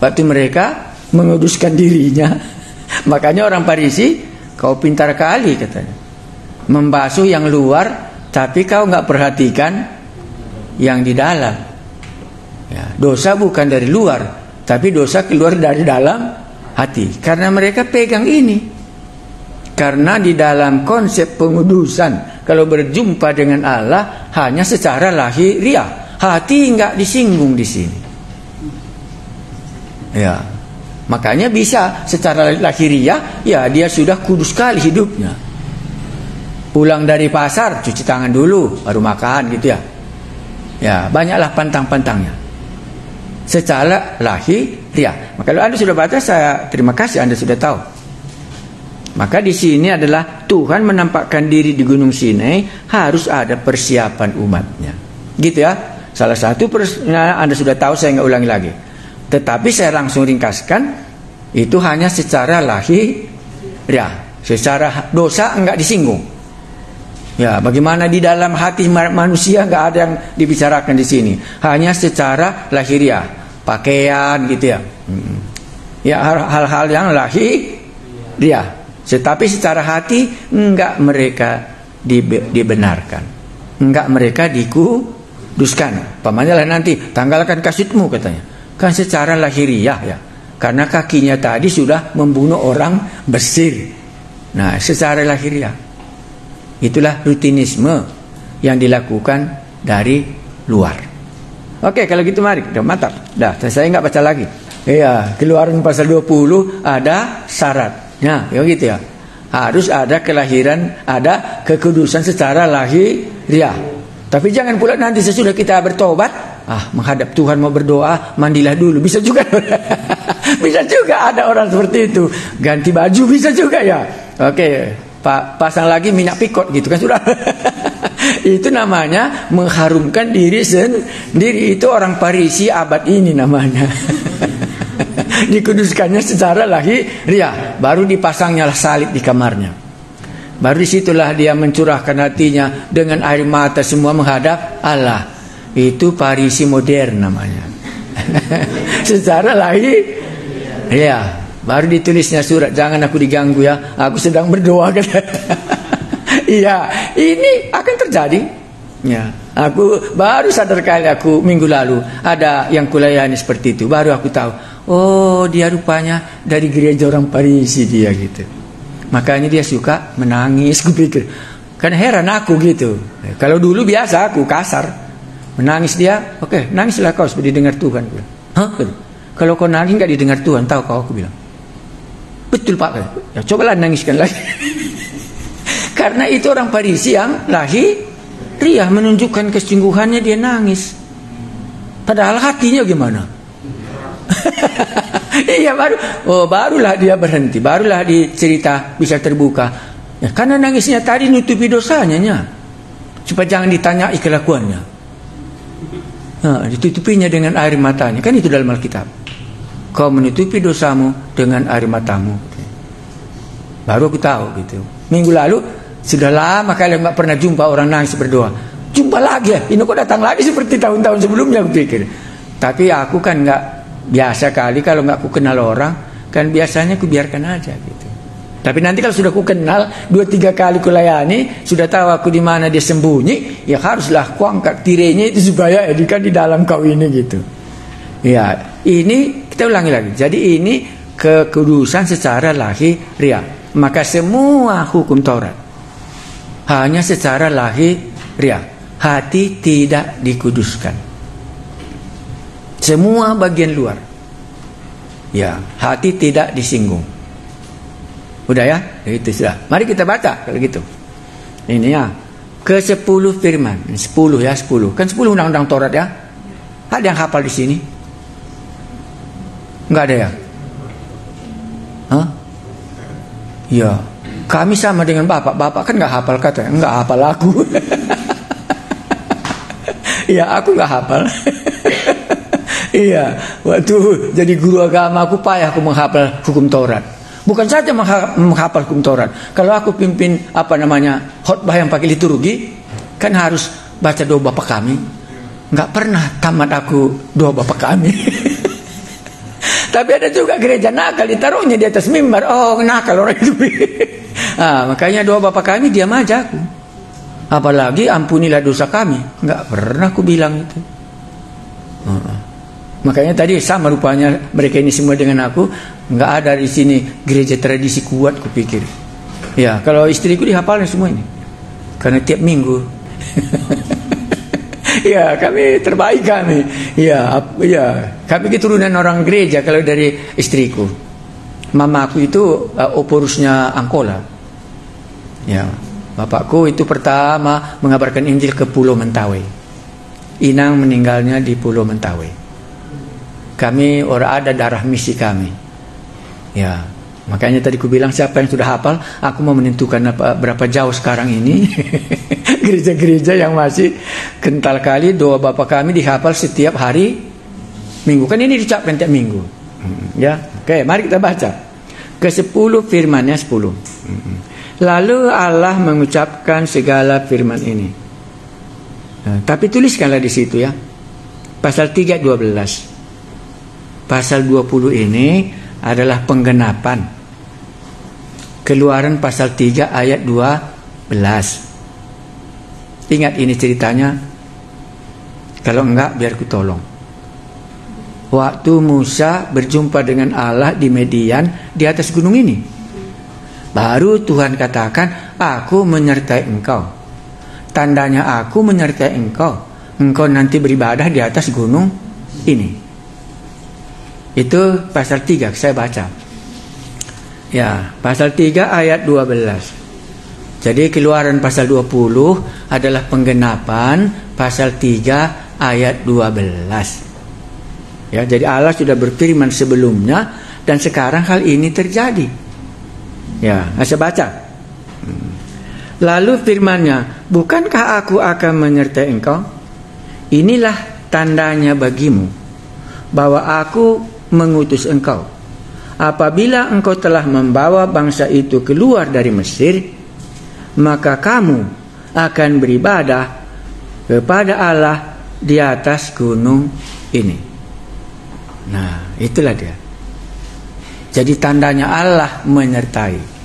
Waktu mereka menguduskan dirinya. Makanya orang Farisi, kau pintar kali katanya. Membasuh yang luar, tapi kau nggak perhatikan yang di dalam. Ya, dosa bukan dari luar, tapi dosa keluar dari dalam hati. Karena mereka pegang ini. Karena di dalam konsep pengudusan, kalau berjumpa dengan Allah hanya secara lahiriah, hati nggak disinggung di sini. Ya, makanya bisa secara lahiriah, ya dia sudah kudus sekali hidupnya. Pulang dari pasar cuci tangan dulu, baru makan gitu ya. Ya, banyaklah pantang-pantangnya. Secara lahiriah. Maka kalau Anda sudah baca, saya terima kasih Anda sudah tahu. Maka di sini adalah Tuhan menampakkan diri di Gunung Sinai, harus ada persiapan umatnya. Gitu ya. Salah satu Anda sudah tahu, saya nggak ulangi lagi. Tetapi saya langsung ringkaskan, itu hanya secara lahiriah. Secara dosa enggak disinggung. Ya, bagaimana di dalam hati manusia nggak ada yang dibicarakan di sini. Hanya secara lahiriah, pakaian gitu ya. Ya, hal-hal yang lahiriah. Tetapi secara hati enggak mereka dibenarkan, enggak mereka dikuduskan. Pamannya lah nanti tanggalkan kasutmu katanya. Kan secara lahiriah ya, karena kakinya tadi sudah membunuh orang Mesir. Nah, secara lahiriah. Itulah rutinisme yang dilakukan dari luar. Oke, kalau gitu mari, udah mantap. Dah, saya nggak baca lagi. Iya, Keluaran pasal 20 ada syaratnya, ya gitu ya. Harus ada kelahiran, ada kekudusan secara lahiriah. Tapi jangan pula nanti sesudah kita bertobat, menghadap Tuhan mau berdoa, mandilah dulu. Bisa juga. Bisa juga ada orang seperti itu. Ganti baju bisa juga ya. Oke, pasang lagi minyak pikot gitu kan sudah. Itu namanya mengharumkan diri sendiri. Itu orang Farisi abad ini namanya. Dikuduskannya secara lahiriah, baru dipasangnya salib di kamarnya. Baru disitulah dia mencurahkan hatinya dengan air mata semua menghadap Allah. Itu Farisi modern namanya. Secara lahiriah. Baru ditulisnya surat, jangan aku diganggu ya, aku sedang berdoa. Iya, ini akan terjadi. Ya, aku baru sadar kali aku minggu lalu ada yang kulayani seperti itu. Baru aku tahu, oh dia rupanya dari gereja orang Farisi dia gitu. Makanya dia suka menangis, kupikir. Kan heran aku gitu. Kalau dulu biasa aku kasar, menangis dia, oke, nangislah kau supaya didengar Tuhan. Hah? Kalau kau nangis nggak didengar Tuhan, tahu kau? Aku bilang, betul Pak. Ya cobalah nangiskan lagi. Karena itu orang Farisi yang lahiriah, menunjukkan kesungguhannya dia nangis. Padahal hatinya gimana? Iya, barulah dia berhenti, barulah dicerita bisa terbuka. Ya, karena nangisnya tadi nutupi dosanya, supaya jangan ditanyai kelakuannya. Nah, ditutupinya dengan air matanya. Kan itu dalam Alkitab. Kau menutupi dosamu dengan air matamu. Baru aku tahu gitu. Minggu lalu sudah lama kali nggak pernah jumpa orang nangis berdoa. Jumpa lagi ya, ini kok datang lagi seperti tahun-tahun sebelumnya, aku pikir. Tapi aku kan nggak biasa kali kalau nggak aku kenal orang, kan biasanya aku biarkan aja gitu. Tapi nanti kalau sudah aku kenal 2-3 kali kulayani, sudah tahu aku di mana dia sembunyi, ya haruslah ku angkat tirenya itu supaya kan di dalam kau ini gitu. Ya, ini kita ulangi lagi. Jadi ini kekudusan secara lahiriah. Maka semua hukum Taurat hanya secara lahiriah. Hati tidak dikuduskan. Semua bagian luar, ya, hati tidak disinggung. Udah ya, itu sudah. Mari kita baca kalau gitu. Ini ya, ke-10 firman. 10 ya, 10. Kan 10 undang-undang Taurat ya. Ada yang hafal di sini? Enggak ada ya? Hah? Ya, kami sama dengan Bapak. Bapak kan enggak hafal katanya. Enggak hafal aku. Iya, aku enggak hafal. Iya, waktu jadi guru agama aku payah aku menghafal hukum Taurat. Bukan saja menghafal hukum Taurat. Kalau aku pimpin khotbah yang pakai liturgi, kan harus baca doa Bapa Kami. Enggak pernah tamat aku doa Bapa Kami. Tapi ada juga gereja nakal, ditaruhnya di atas mimbar. Oh, nakal orang itu. Makanya doa Bapa Kami diam aja aku. Apalagi ampunilah dosa kami. Enggak pernah aku bilang itu. Makanya tadi sama rupanya mereka ini semua dengan aku. Enggak ada di sini gereja tradisi kuat kupikir. Ya, kalau istriku dihafalnya semua ini. Karena tiap minggu. Ya, kami terbaik kami. Ya, kami keturunan orang gereja kalau dari istriku. Mamaku itu oporusnya Angkola. Ya, bapakku itu pertama mengabarkan Injil ke Pulau Mentawai. Inang meninggalnya di Pulau Mentawai. Kami orang ada darah misi kami. Ya, makanya tadi ku bilang siapa yang sudah hafal, aku mau menentukan berapa jauh sekarang ini. Gereja-gereja yang masih kental kali doa Bapa Kami dihafal setiap hari Minggu. Kan ini diucapkan tiap minggu. Ya, oke, mari kita baca. Ke-10 firmannya 10. Lalu Allah mengucapkan segala firman ini. Tapi tuliskanlah di situ ya. Pasal 3:12. Pasal 20 ini adalah penggenapan. Keluaran pasal 3 ayat 12. Ingat ini ceritanya. Kalau enggak biar ku tolong. Waktu Musa berjumpa dengan Allah di Median di atas gunung ini. Baru Tuhan katakan, aku menyertai engkau. Tandanya aku menyertai engkau. Engkau nanti beribadah di atas gunung ini. Itu pasal 3 saya baca. Ya, pasal 3 ayat 12. Jadi Keluaran pasal 20 adalah penggenapan pasal 3 ayat 12. Ya, jadi Allah sudah berfirman sebelumnya dan sekarang hal ini terjadi. Ya, saya baca. Lalu firman-Nya, bukankah aku akan menyertai engkau? Inilah tandanya bagimu bahwa aku mengutus engkau. Apabila engkau telah membawa bangsa itu keluar dari Mesir, maka kamu akan beribadah kepada Allah di atas gunung ini. Nah, itulah dia. Jadi tandanya Allah menyertai.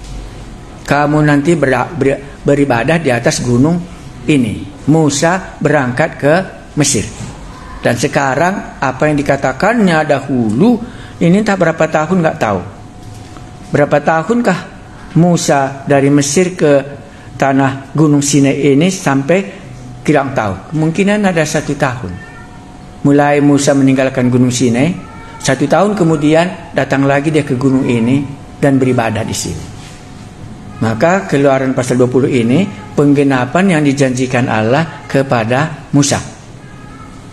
Kamu nanti beribadah di atas gunung ini. Musa berangkat ke Mesir. Dan sekarang apa yang dikatakannya dahulu, ini entah berapa tahun nggak tahu. Berapa tahunkah Musa dari Mesir ke tanah Gunung Sinai ini sampai tidak tahu. Kemungkinan ada 1 tahun. Mulai Musa meninggalkan Gunung Sinai, 1 tahun kemudian datang lagi dia ke gunung ini dan beribadah di sini. Maka Keluaran pasal 20 ini penggenapan yang dijanjikan Allah kepada Musa.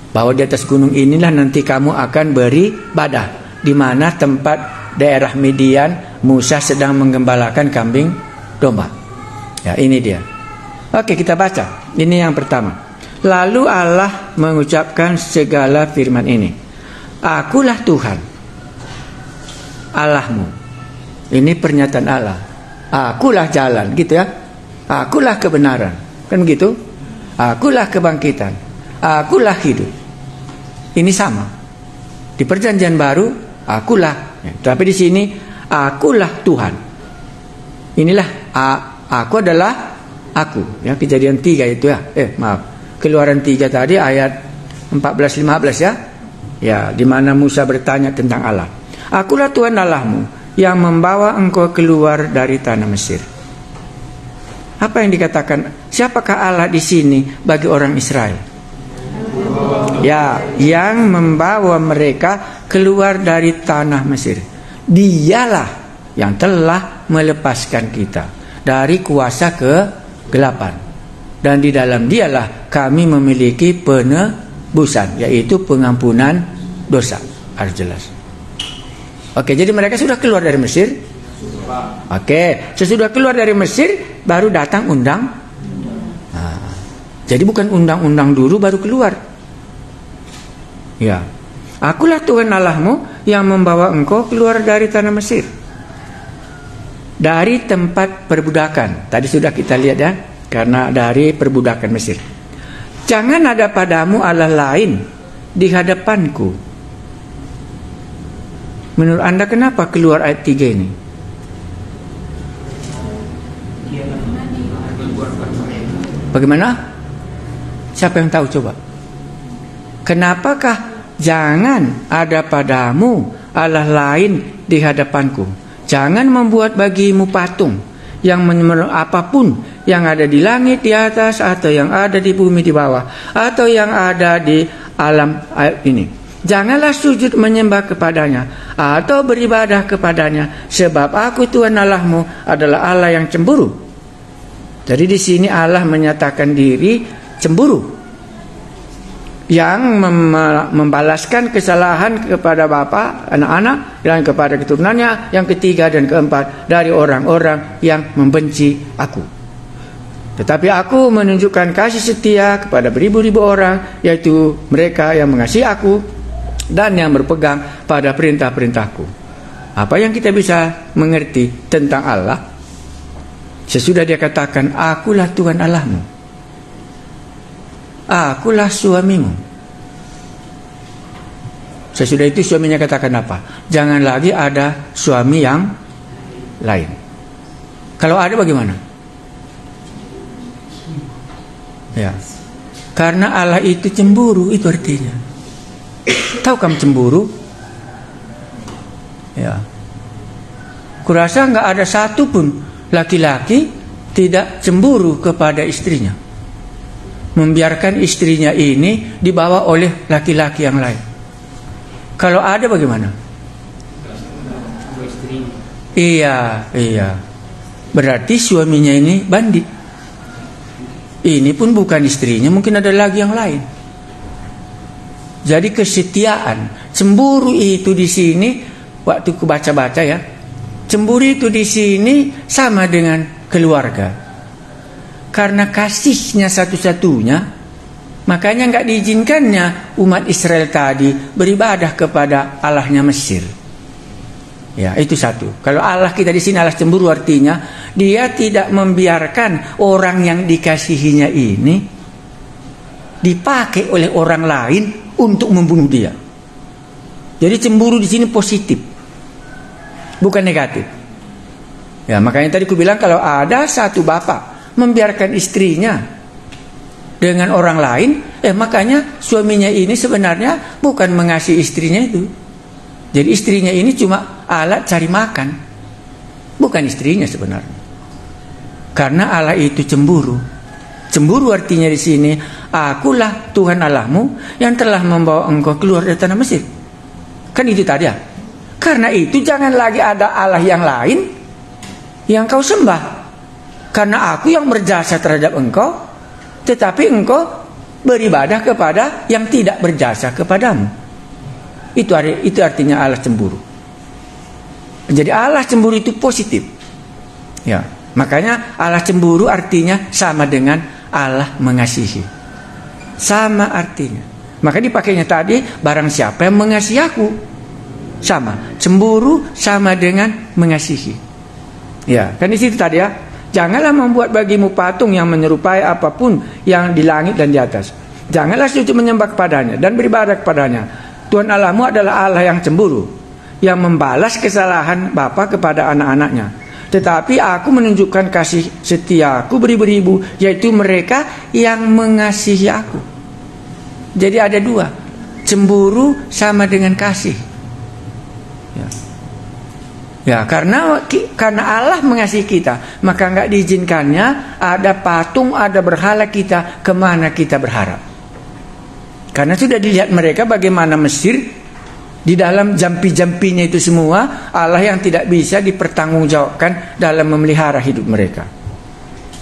Bahwa di atas gunung inilah nanti kamu akan beribadah. Di mana tempat daerah Midian Musa sedang menggembalakan kambing domba. Ya, ini dia. Oke, kita baca. Ini yang pertama. Lalu Allah mengucapkan segala firman ini. Akulah Tuhan Allahmu. Ini pernyataan Allah. Akulah jalan, gitu ya. Akulah kebenaran. Kan begitu? Akulah kebangkitan. Akulah hidup. Ini sama. Di perjanjian baru, akulah. Tapi di sini, akulah Tuhan. Inilah aku adalah aku. Ya, Kejadian 3 itu ya. Keluaran 3 tadi ayat 14-15 ya. Ya, di mana Musa bertanya tentang Allah. Akulah Tuhan Allahmu yang membawa engkau keluar dari tanah Mesir. Apa yang dikatakan? Siapakah Allah di sini bagi orang Israel? Ya, yang membawa mereka keluar dari tanah Mesir. Dialah yang telah melepaskan kita dari kuasa kegelapan. Dan di dalam dialah kami memiliki penebusan, yaitu pengampunan dosa. Harus jelas. Oke, jadi mereka sudah keluar dari Mesir. Oke, sesudah keluar dari Mesir baru datang undang. Jadi bukan undang-undang dulu baru keluar. Ya, akulah Tuhan Allahmu yang membawa engkau keluar dari tanah Mesir, dari tempat perbudakan. Tadi sudah kita lihat ya, karena dari perbudakan Mesir. Jangan ada padamu Allah lain di hadapanku. Menurut Anda kenapa keluar ayat 3 ini? Bagaimana? Siapa yang tahu coba? Kenapakah jangan ada padamu Allah lain di hadapanku? Jangan membuat bagimu patung yang apapun yang ada di langit di atas, atau yang ada di bumi di bawah, atau yang ada di alam ini. Janganlah sujud menyembah kepadanya atau beribadah kepadanya, sebab aku Tuhan Allahmu adalah Allah yang cemburu. Jadi di sini Allah menyatakan diri cemburu, yang membalaskan kesalahan kepada bapa, anak-anak, dan kepada keturunannya yang ketiga dan keempat dari orang-orang yang membenci aku. Tetapi aku menunjukkan kasih setia kepada beribu-ribu orang, yaitu mereka yang mengasihi aku dan yang berpegang pada perintah-perintahku. Apa yang kita bisa mengerti tentang Allah? Sesudah dia katakan, akulah Tuhan Allahmu, akulah suamimu. Sesudah itu suaminya katakan apa? Jangan lagi ada suami yang lain. Kalau ada bagaimana? Ya, karena Allah itu cemburu, itu artinya. Tahu kamu cemburu? Ya, kurasa nggak ada satu pun laki-laki tidak cemburu kepada istrinya, membiarkan istrinya ini dibawa oleh laki-laki yang lain. Kalau ada bagaimana? Iya. Berarti suaminya ini bandit. Ini pun bukan istrinya, mungkin ada lagi yang lain. Jadi kesetiaan, cemburu itu di sini, waktu ku baca-baca ya, cemburu itu di sini sama dengan keluarga. Karena kasihnya satu-satunya, makanya nggak diizinkannya umat Israel tadi beribadah kepada Allahnya Mesir. Ya, itu satu. Kalau Allah kita di sini Allah cemburu, artinya dia tidak membiarkan orang yang dikasihinya ini dipakai oleh orang lain untuk membunuh dia. Jadi cemburu di sini positif, bukan negatif. Ya, makanya tadi aku bilang kalau ada satu bapak membiarkan istrinya dengan orang lain, makanya suaminya ini sebenarnya bukan mengasihi istrinya itu. Jadi istrinya ini cuma alat cari makan, bukan istrinya sebenarnya. Karena Allah itu cemburu. Cemburu artinya di sini, akulah Tuhan Allahmu yang telah membawa engkau keluar dari tanah Mesir. Kan itu tadi ya. Karena itu jangan lagi ada Allah yang lain yang kau sembah. Karena aku yang berjasa terhadap engkau, tetapi engkau beribadah kepada yang tidak berjasa kepadamu. Itu artinya Allah cemburu. Jadi Allah cemburu itu positif. Ya, makanya Allah cemburu artinya sama dengan Allah mengasihi. Sama artinya. Maka dipakainya tadi, barang siapa yang mengasihi aku. Sama, cemburu sama dengan mengasihi. Ya, kan di situ tadi ya. Janganlah membuat bagimu patung yang menyerupai apapun yang di langit dan di atas. Janganlah sujud menyembah kepadanya dan beribadah kepadanya. Tuhan Allahmu adalah Allah yang cemburu, yang membalas kesalahan bapa kepada anak-anaknya. Tetapi aku menunjukkan kasih setiaku beribu-ribu, yaitu mereka yang mengasihi aku. Jadi ada dua, cemburu sama dengan kasih. Ya. Ya, karena Allah mengasihi kita, maka nggak diizinkannya ada patung, ada berhala kita, kemana kita berharap. Karena sudah dilihat mereka bagaimana Mesir di dalam jampi-jampinya itu semua, Allah yang tidak bisa dipertanggungjawabkan dalam memelihara hidup mereka.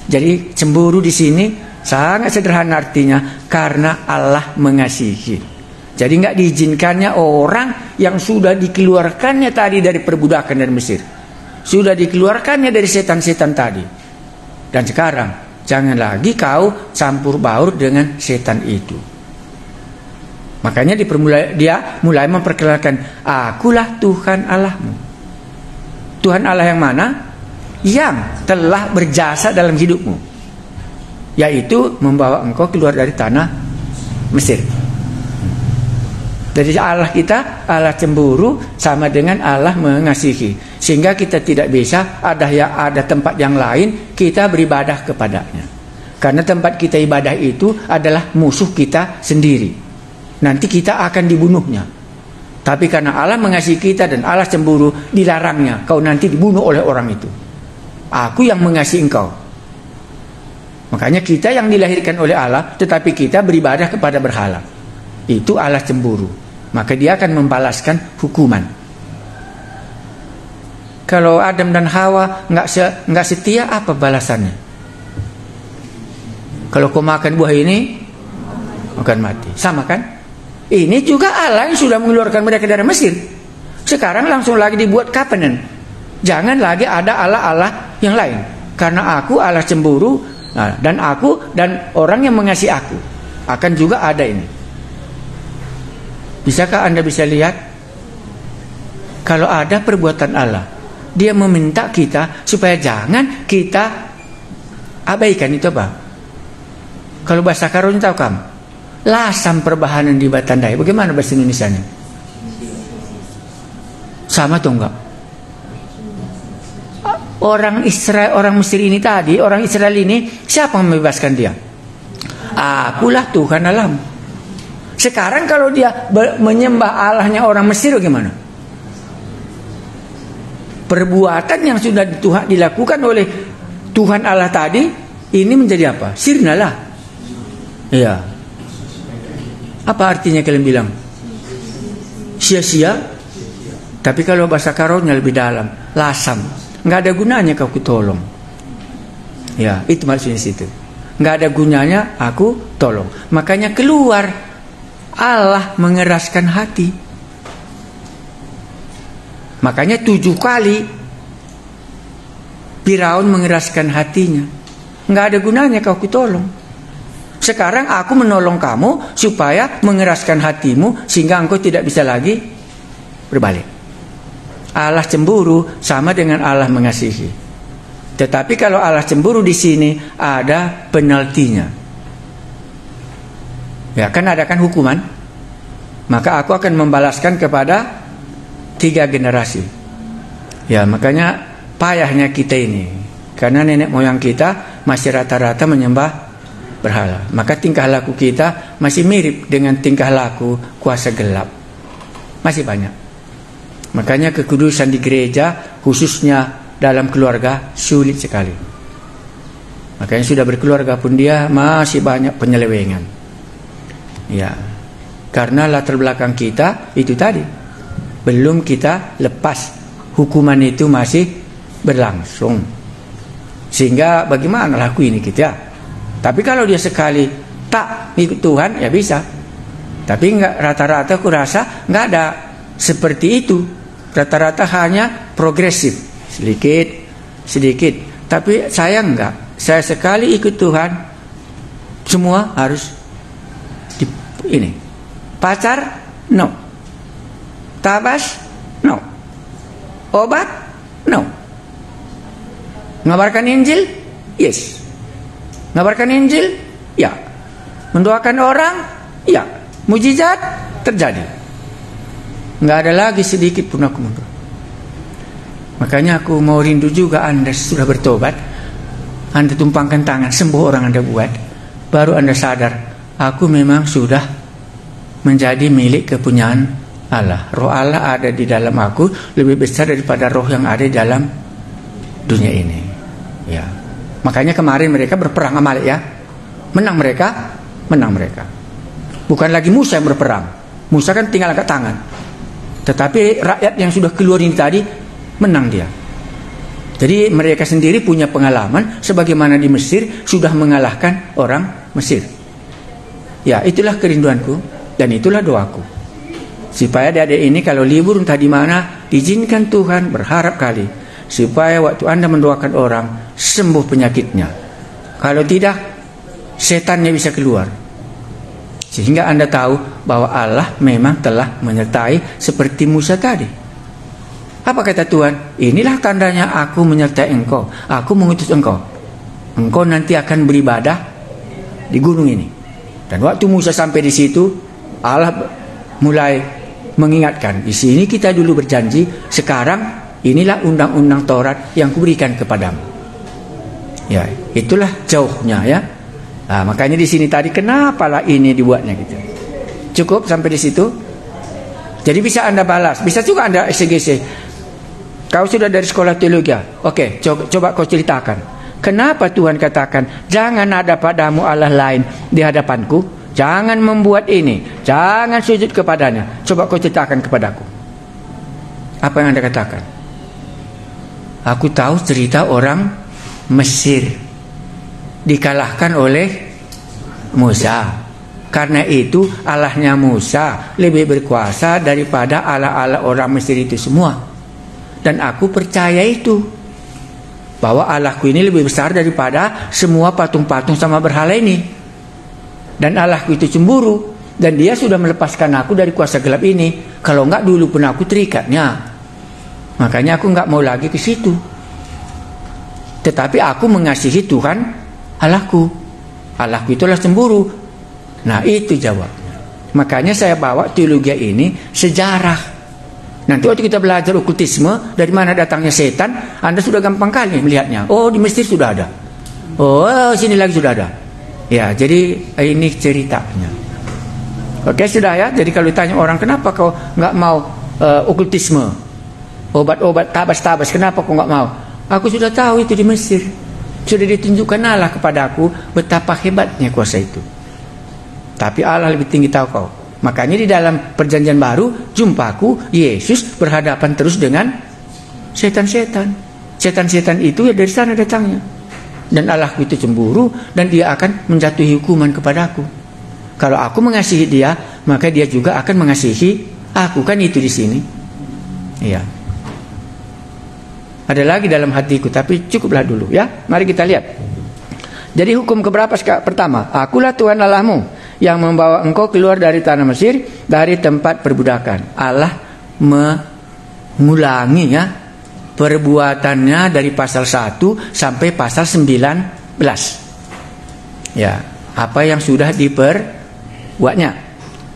Jadi cemburu di sini sangat sederhana artinya, karena Allah mengasihi. Jadi nggak diizinkannya orang yang sudah dikeluarkannya tadi dari perbudakan dari Mesir, sudah dikeluarkannya dari setan-setan tadi, dan sekarang jangan lagi kau campur baur dengan setan itu. Makanya dia mulai memperkenalkan, akulah Tuhan Allahmu. Tuhan Allah yang mana? Yang telah berjasa dalam hidupmu, yaitu membawa engkau keluar dari tanah Mesir. Jadi Allah kita, Allah cemburu sama dengan Allah mengasihi, sehingga kita tidak bisa ada tempat yang lain kita beribadah kepadanya. Karena tempat kita ibadah itu adalah musuh kita sendiri. Nanti kita akan dibunuhnya. Tapi karena Allah mengasihi kita dan Allah cemburu, dilarangnya kau nanti dibunuh oleh orang itu. Aku yang mengasihi engkau. Makanya kita yang dilahirkan oleh Allah, tetapi kita beribadah kepada berhala. Itu Allah cemburu. Maka dia akan membalaskan hukuman. Kalau Adam dan Hawa nggak setia, apa balasannya? Kalau kau makan buah ini akan mati. Sama kan? Ini juga Allah yang sudah mengeluarkan mereka dari Mesir. Sekarang langsung lagi dibuat covenant. Jangan lagi ada Allah-Allah yang lain. Karena aku Allah cemburu, dan aku dan orang yang mengasihi aku akan juga ada ini. Bisakah Anda bisa lihat? Kalau ada perbuatan Allah, dia meminta kita supaya jangan kita abaikan itu apa? Kalau bahasa Karunya tahu kamu? Lasam perbahanan di batandai. Bagaimana bahasa Indonesianya? Sama atau enggak? Orang Israel, orang Mesir ini tadi, orang Israel ini, siapa yang membebaskan dia? Akulah Tuhan Allahmu. Sekarang kalau dia menyembah Allahnya orang Mesir, bagaimana? Perbuatan yang sudah dilakukan oleh Tuhan Allah tadi, ini menjadi apa? Sirnalah. Iya. Apa artinya kalian bilang? Sia-sia. Tapi kalau bahasa Karonya lebih dalam, lasam. Nggak ada gunanya kau tolong. Ya, itu maksudnya situ. Nggak ada gunanya aku tolong. Makanya keluar Allah mengeraskan hati. Makanya 7 kali Firaun mengeraskan hatinya. Nggak ada gunanya kau tolong. Sekarang aku menolong kamu supaya mengeraskan hatimu sehingga engkau tidak bisa lagi berbalik. Allah cemburu sama dengan Allah mengasihi. Tetapi kalau Allah cemburu di sini ada penaltinya. Ya kan ada kan hukuman. Maka aku akan membalaskan kepada 3 generasi. Ya makanya payahnya kita ini. Karena nenek moyang kita masih rata-rata menyembah berhala. Maka tingkah laku kita masih mirip dengan tingkah laku kuasa gelap. Masih banyak. Makanya kekudusan di gereja khususnya dalam keluarga sulit sekali. Makanya sudah berkeluarga pun dia masih banyak penyelewengan. Ya, karena latar belakang kita itu tadi belum kita lepas, hukuman itu masih berlangsung. Sehingga bagaimana laku ini kita? Tapi kalau dia sekali tak ikut Tuhan ya bisa. Tapi enggak, rata-rata aku rasa enggak ada seperti itu. Rata-rata hanya progresif, sedikit. Tapi saya enggak. Saya sekali ikut Tuhan, semua harus ini. Pacar? No. Tabas? No. Obat? No. Ngabarkan Injil? Yes. Ngabarkan Injil? Ya. Mendoakan orang? Ya. Mujizat? Terjadi. Nggak ada lagi sedikit pun aku mundur. Makanya aku mau rindu juga Anda sudah bertobat. Anda tumpangkan tangan, sembuh orang Anda buat. Baru Anda sadar, aku memang sudah menjadi milik kepunyaan Allah. Roh Allah ada di dalam aku lebih besar daripada roh yang ada di dalam dunia ini. Ya. Makanya kemarin mereka berperang Amalek ya. Menang mereka. Bukan lagi Musa yang berperang. Musa kan tinggal angkat tangan. Tetapi rakyat yang sudah keluar ini tadi menang dia. Jadi mereka sendiri punya pengalaman sebagaimana di Mesir sudah mengalahkan orang Mesir. Ya, itulah kerinduanku dan itulah doaku. Supaya adik-adik ini kalau libur entah di mana, izinkan Tuhan, berharap kali supaya waktu Anda mendoakan orang sembuh penyakitnya. Kalau tidak, setannya bisa keluar. Sehingga Anda tahu bahwa Allah memang telah menyertai seperti Musa tadi. Apa kata Tuhan? Inilah tandanya aku menyertai engkau. Aku mengutus engkau. Engkau nanti akan beribadah di gunung ini. Dan waktu Musa sampai di situ, Allah mulai mengingatkan. Di sini kita dulu berjanji, sekarang inilah undang-undang Taurat yang kuberikan kepadamu. Ya, itulah jauhnya ya. Nah, makanya di sini tadi kenapalah ini dibuatnya gitu. Cukup sampai di situ. Jadi bisa Anda balas, bisa juga Anda eksegese. Kau sudah dari sekolah teologi. Oke, coba kau ceritakan. Kenapa Tuhan katakan jangan ada padamu Allah lain di hadapanku? Jangan membuat ini, jangan sujud kepadanya. Coba kau ceritakan kepadaku. Apa yang Anda katakan? Aku tahu cerita orang Mesir dikalahkan oleh Musa. Karena itu Allahnya Musa lebih berkuasa daripada Allah-Allah orang Mesir itu semua. Dan aku percaya itu, bahwa Allahku ini lebih besar daripada semua patung-patung sama berhala ini. Dan Allahku itu cemburu, dan dia sudah melepaskan aku dari kuasa gelap ini. Kalau enggak dulu pun aku terikatnya. Makanya aku enggak mau lagi ke situ. Tetapi aku mengasihi Tuhan Allahku. Allahku itulah cemburu. Nah itu jawabnya. Makanya saya bawa teologi ini sejarah. Nanti waktu kita belajar okultisme, dari mana datangnya setan, Anda sudah gampang kali melihatnya. Oh, di Mesir sudah ada. Oh, sini lagi sudah ada. Ya, jadi ini ceritanya. Oke, sudah ya. Jadi kalau ditanya orang, kenapa kau nggak mau okultisme, obat-obat tabas-tabas, kenapa kau nggak mau? Aku sudah tahu itu di Mesir. Sudah ditunjukkan Allah kepada aku betapa hebatnya kuasa itu. Tapi Allah lebih tinggi tahu kau. Makanya di dalam perjanjian baru, jumpaku Yesus berhadapan terus dengan setan-setan. Setan-setan itu ya dari sana datangnya. Dan Allahku itu cemburu dan dia akan menjatuhi hukuman kepadaku. Kalau aku mengasihi dia, maka dia juga akan mengasihi aku. Kan itu di sini. Iya. Ada lagi dalam hatiku, tapi cukuplah dulu ya. Mari kita lihat. Jadi hukum keberapa pertama? Akulah Tuhan Allahmu yang membawa engkau keluar dari tanah Mesir, dari tempat perbudakan. Allah mengulangi ya perbuatannya dari pasal 1 sampai pasal 19. Ya, apa yang sudah diperbuatnya.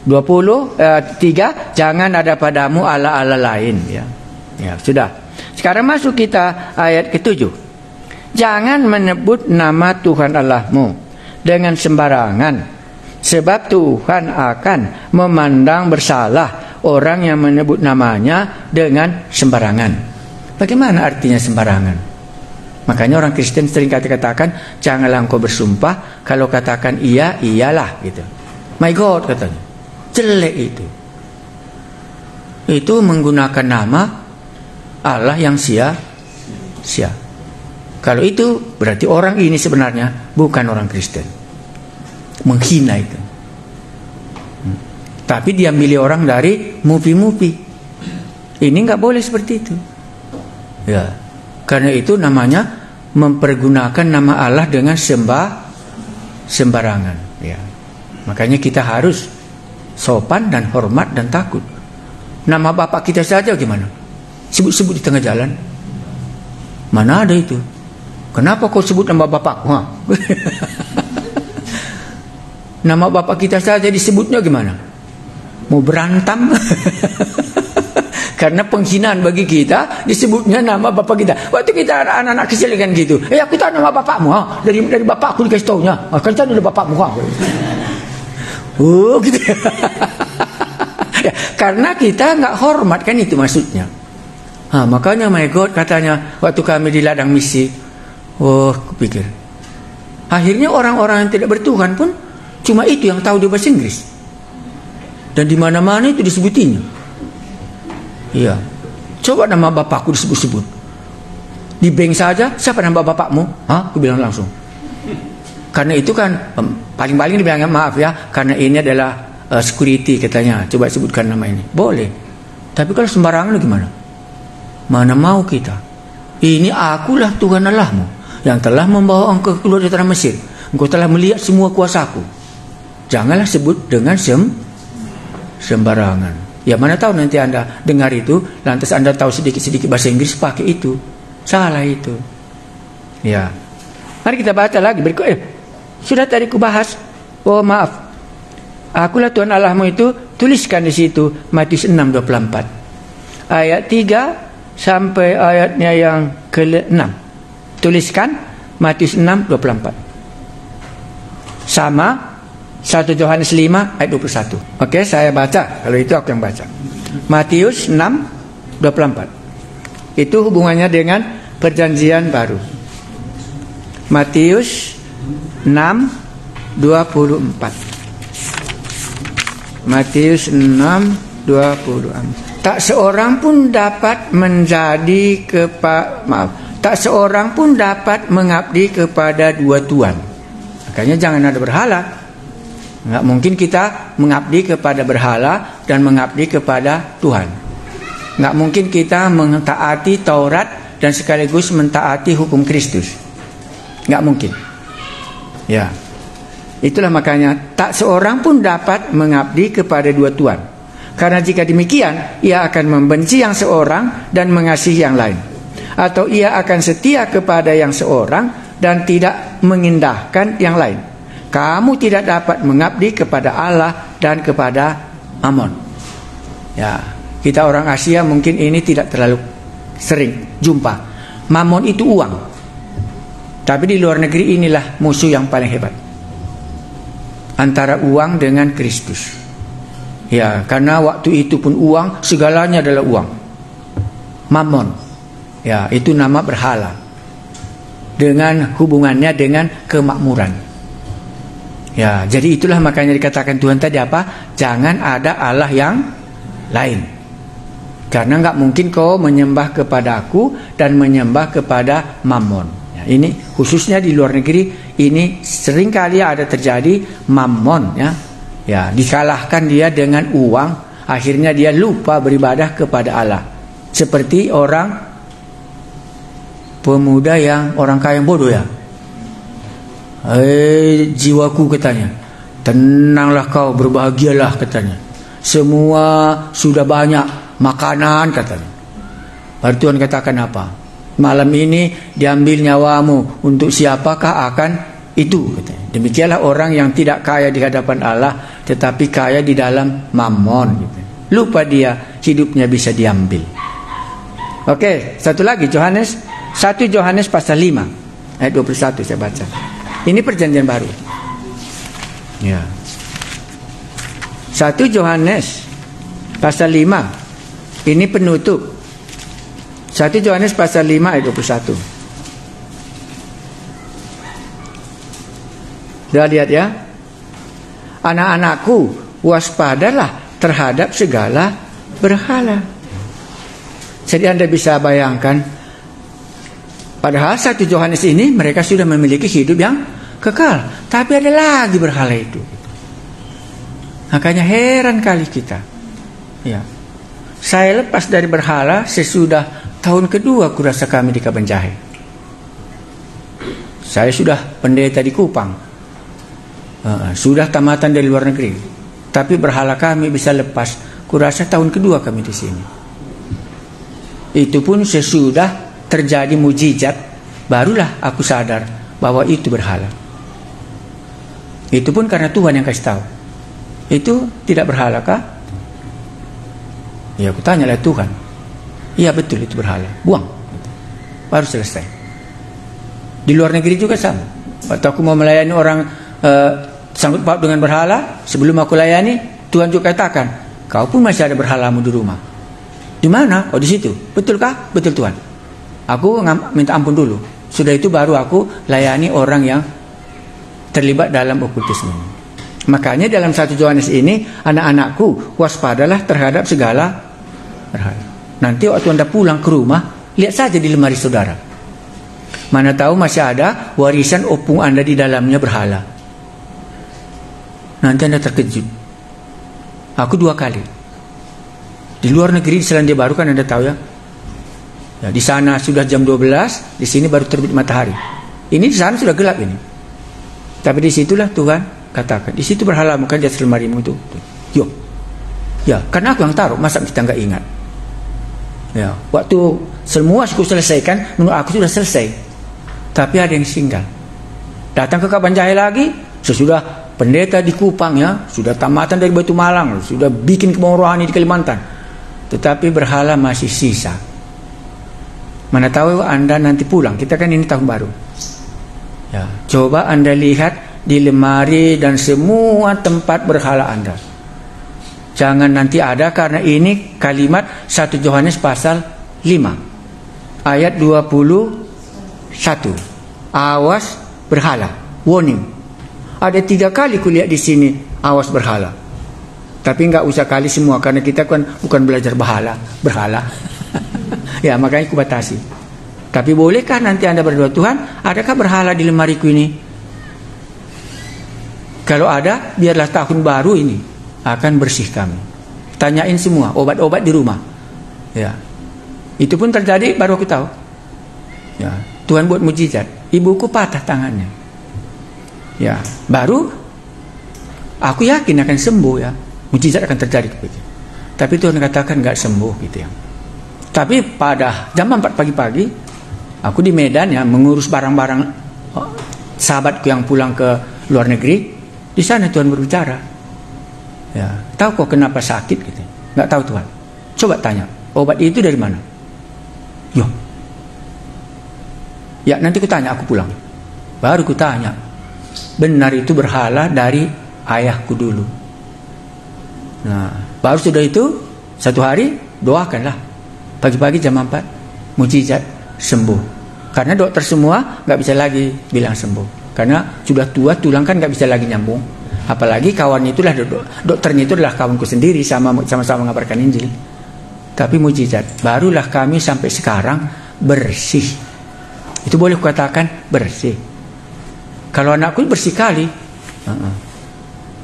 23, jangan ada padamu Allah-Allah lain ya. Ya, sudah. Sekarang masuk kita ayat ke-7. Jangan menyebut nama Tuhan Allahmu dengan sembarangan, sebab Tuhan akan memandang bersalah orang yang menyebut namanya dengan sembarangan. Bagaimana artinya sembarangan? Makanya orang Kristen sering katakan, janganlah engkau bersumpah, kalau katakan iya, iyalah gitu. My God katanya. Jelek itu. Itu menggunakan nama Allah yang sia-sia. Kalau itu berarti orang ini sebenarnya bukan orang Kristen. Menghina itu. Tapi dia milih orang dari mupi-mupi. Ini nggak boleh seperti itu. Ya, karena itu namanya mempergunakan nama Allah dengan sembarangan. Ya, makanya kita harus sopan dan hormat dan takut. Nama bapak kita saja gimana? Sebut-sebut di tengah jalan. Mana ada itu? Kenapa kau sebut nama bapakku? Nama bapak kita saja disebutnya gimana? Mau berantem? Karena penghinaan bagi kita disebutnya nama bapak kita. Waktu kita anak-anak kecil kan gitu. Aku tahu nama bapakmu. Dari bapakku dikasih taunya. Kan tahu dari bapakmu. Oh gitu. Ya, karena kita nggak hormat, kan itu maksudnya. Makanya my God katanya waktu kami di ladang misi, kupikir akhirnya orang-orang yang tidak bertuhan pun cuma itu yang tahu di bahasa Inggris, dan di mana-mana itu disebutinya. Iya, coba nama bapakku disebut-sebut di bank saja, siapa nama bapakmu? Aku bilang langsung. Karena itu kan paling-paling dibilangnya maaf ya, karena ini adalah security katanya, coba sebutkan nama ini, boleh. Tapi kalau sembarangan gimana? Mana mau kita? Ini akulah Tuhan Allahmu yang telah membawa engkau keluar dari tanah Mesir. Engkau telah melihat semua kuasaku. Janganlah sebut dengan sembarangan. Ya, mana tahu nanti Anda dengar itu, lantas Anda tahu sedikit-sedikit bahasa Inggris, pakai itu. Salah itu. Ya. Mari kita baca lagi berikut. Sudah tadi ku bahas. Oh maaf. Akulah Tuhan Allahmu itu, tuliskan di situ Matius 6:24. Ayat 3 sampai ayatnya yang ke-6. Tuliskan Matius 6:24. Sama 1 Yohanes 5 ayat 21. Oke, saya baca. Kalau itu aku yang baca. Matius 6:24. Itu hubungannya dengan perjanjian baru. Matius 6:24. Matius 6:24. Tak seorang pun dapat tak seorang pun dapat mengabdi kepada dua tuan. Makanya jangan ada berhala. Enggak mungkin kita mengabdi kepada berhala dan mengabdi kepada Tuhan. Enggak mungkin kita mentaati Taurat dan sekaligus mentaati hukum Kristus. Enggak mungkin. Ya. Itulah makanya tak seorang pun dapat mengabdi kepada dua tuan. Karena jika demikian, ia akan membenci yang seorang dan mengasihi yang lain. Atau ia akan setia kepada yang seorang dan tidak mengindahkan yang lain. Kamu tidak dapat mengabdi kepada Allah dan kepada Mammon. Ya, kita orang Asia mungkin ini tidak terlalu sering jumpa. Mammon itu uang. Tapi di luar negeri inilah musuh yang paling hebat. Antara uang dengan Kristus. Ya, karena waktu itu pun uang, segalanya adalah uang. Mammon. Ya, itu nama berhala. Dengan hubungannya dengan kemakmuran. Ya, jadi itulah makanya dikatakan Tuhan tadi apa? Jangan ada Allah yang lain. Karena enggak mungkin kau menyembah kepada aku dan menyembah kepada Mammon. Ya, ini khususnya di luar negeri, ini seringkali ada terjadi Mammon, ya. Ya, dikalahkan dia dengan uang, akhirnya dia lupa beribadah kepada Allah. Seperti orang pemuda yang orang kaya yang bodoh ya. Jiwaku katanya, tenanglah kau, berbahagialah katanya. Semua sudah banyak makanan katanya. Lalu Tuhan katakan apa? Malam ini diambil nyawamu, untuk siapakah akan itu katanya. Demikianlah orang yang tidak kaya di hadapan Allah, tetapi kaya di dalam Mammon gitu. Lupa dia hidupnya bisa diambil. Oke, satu lagi 1 Yohanes pasal 5 ayat 21 saya baca. Ini perjanjian baru. Ya. 1 Yohanes pasal 5. Ini penutup. 1 Yohanes pasal 5 ayat 21. Sudah lihat ya? Anak-anakku, waspadalah terhadap segala berhala. Jadi Anda bisa bayangkan, padahal 1 Yohanes ini mereka sudah memiliki hidup yang kekal, tapi ada lagi berhala itu. Makanya heran kali kita. Ya. Saya lepas dari berhala sesudah tahun kedua kurasa kami di Kabanjahe. Saya sudah pendeta di Kupang. Sudah tamatan dari luar negeri, tapi berhala kami bisa lepas kurasa tahun kedua kami di sini. Itu pun sesudah terjadi mujizat, barulah aku sadar bahwa itu berhala. Itu pun karena Tuhan yang kasih tahu. Itu tidak berhala kah? Ya, aku tanyalah Tuhan. Iya betul itu berhala, buang. Baru selesai. Di luar negeri juga sama. Waktu aku mau melayani orang sangkut paut dengan berhala, sebelum aku layani, Tuhan juga katakan, Kau pun masih ada berhalamu di rumah. Di mana? Oh, di situ. Betulkah? Betul Tuhan. Aku minta ampun dulu. Sudah itu baru aku layani orang yang terlibat dalam okultisme. Makanya dalam 1 Yohanes ini, anak-anakku, waspadalah terhadap segala berhala. Nanti waktu Anda pulang ke rumah, lihat saja di lemari saudara. Mana tahu masih ada warisan opung Anda di dalamnya berhala. Nanti Anda terkejut. Aku 2 kali. Di luar negeri, di Selandia Baru kan Anda tahu ya. Ya, di sana sudah jam 12, di sini baru terbit matahari. Ini di sana sudah gelap ini. Tapi disitulah Tuhan katakan, di situ berhala bukan di atas lemarimu itu. Yo, ya, karena aku yang taruh, masa kita nggak ingat? Ya, waktu semua aku selesaikan, menurut aku sudah selesai. Tapi ada yang singgah. Datang ke Kabanjahe lagi, sesudah pendeta di Kupang ya, sudah tamatan dari Batu Malang, sudah bikin kebun rohani di Kalimantan. Tetapi berhala masih sisa. Mana tahu Anda nanti pulang, kita kan ini tahun baru. Ya, coba Anda lihat di lemari dan semua tempat berhala Anda. Jangan nanti ada, karena ini kalimat 1 Yohanes pasal 5 ayat 21. Awas berhala, warning. Ada 3 kali kulihat di sini awas berhala. Tapi enggak usah kali semua, karena kita kan bukan belajar berhala. Ya, makanya kubatasi. Tapi bolehkah nanti Anda berdoa, Tuhan, adakah berhala di lemariku ini? Kalau ada, biarlah tahun baru ini akan bersih kami. Tanyain semua obat-obat di rumah. Ya, itu pun terjadi baru aku tahu. Ya, Tuhan buat mujizat. Ibuku patah tangannya. Ya, baru aku yakin akan sembuh ya. Mujizat akan terjadi begitu. Tapi Tuhan katakan nggak sembuh gitu ya. Tapi pada jam 4 pagi-pagi, aku di Medan ya, mengurus barang-barang sahabatku yang pulang ke luar negeri. Di sana Tuhan berbicara. Ya, tahu kok kenapa sakit gitu? Nggak tahu Tuhan. Coba tanya, obat itu dari mana? Yo. Ya, nanti ku tanya, aku pulang. Baru ku tanya. Benar itu berhala dari ayahku dulu. Nah, baru sudah itu 1 hari doakanlah. Pagi-pagi jam 4 mujizat sembuh. Karena dokter semua nggak bisa lagi bilang sembuh. Karena sudah tua, tulang kan nggak bisa lagi nyambung. Apalagi kawannya itulah dokternya itu adalah kawanku sendiri, sama-sama mengabarkan Injil. Tapi mujizat. Barulah kami sampai sekarang bersih. Itu boleh kukatakan bersih. Kalau anakku bersih kali.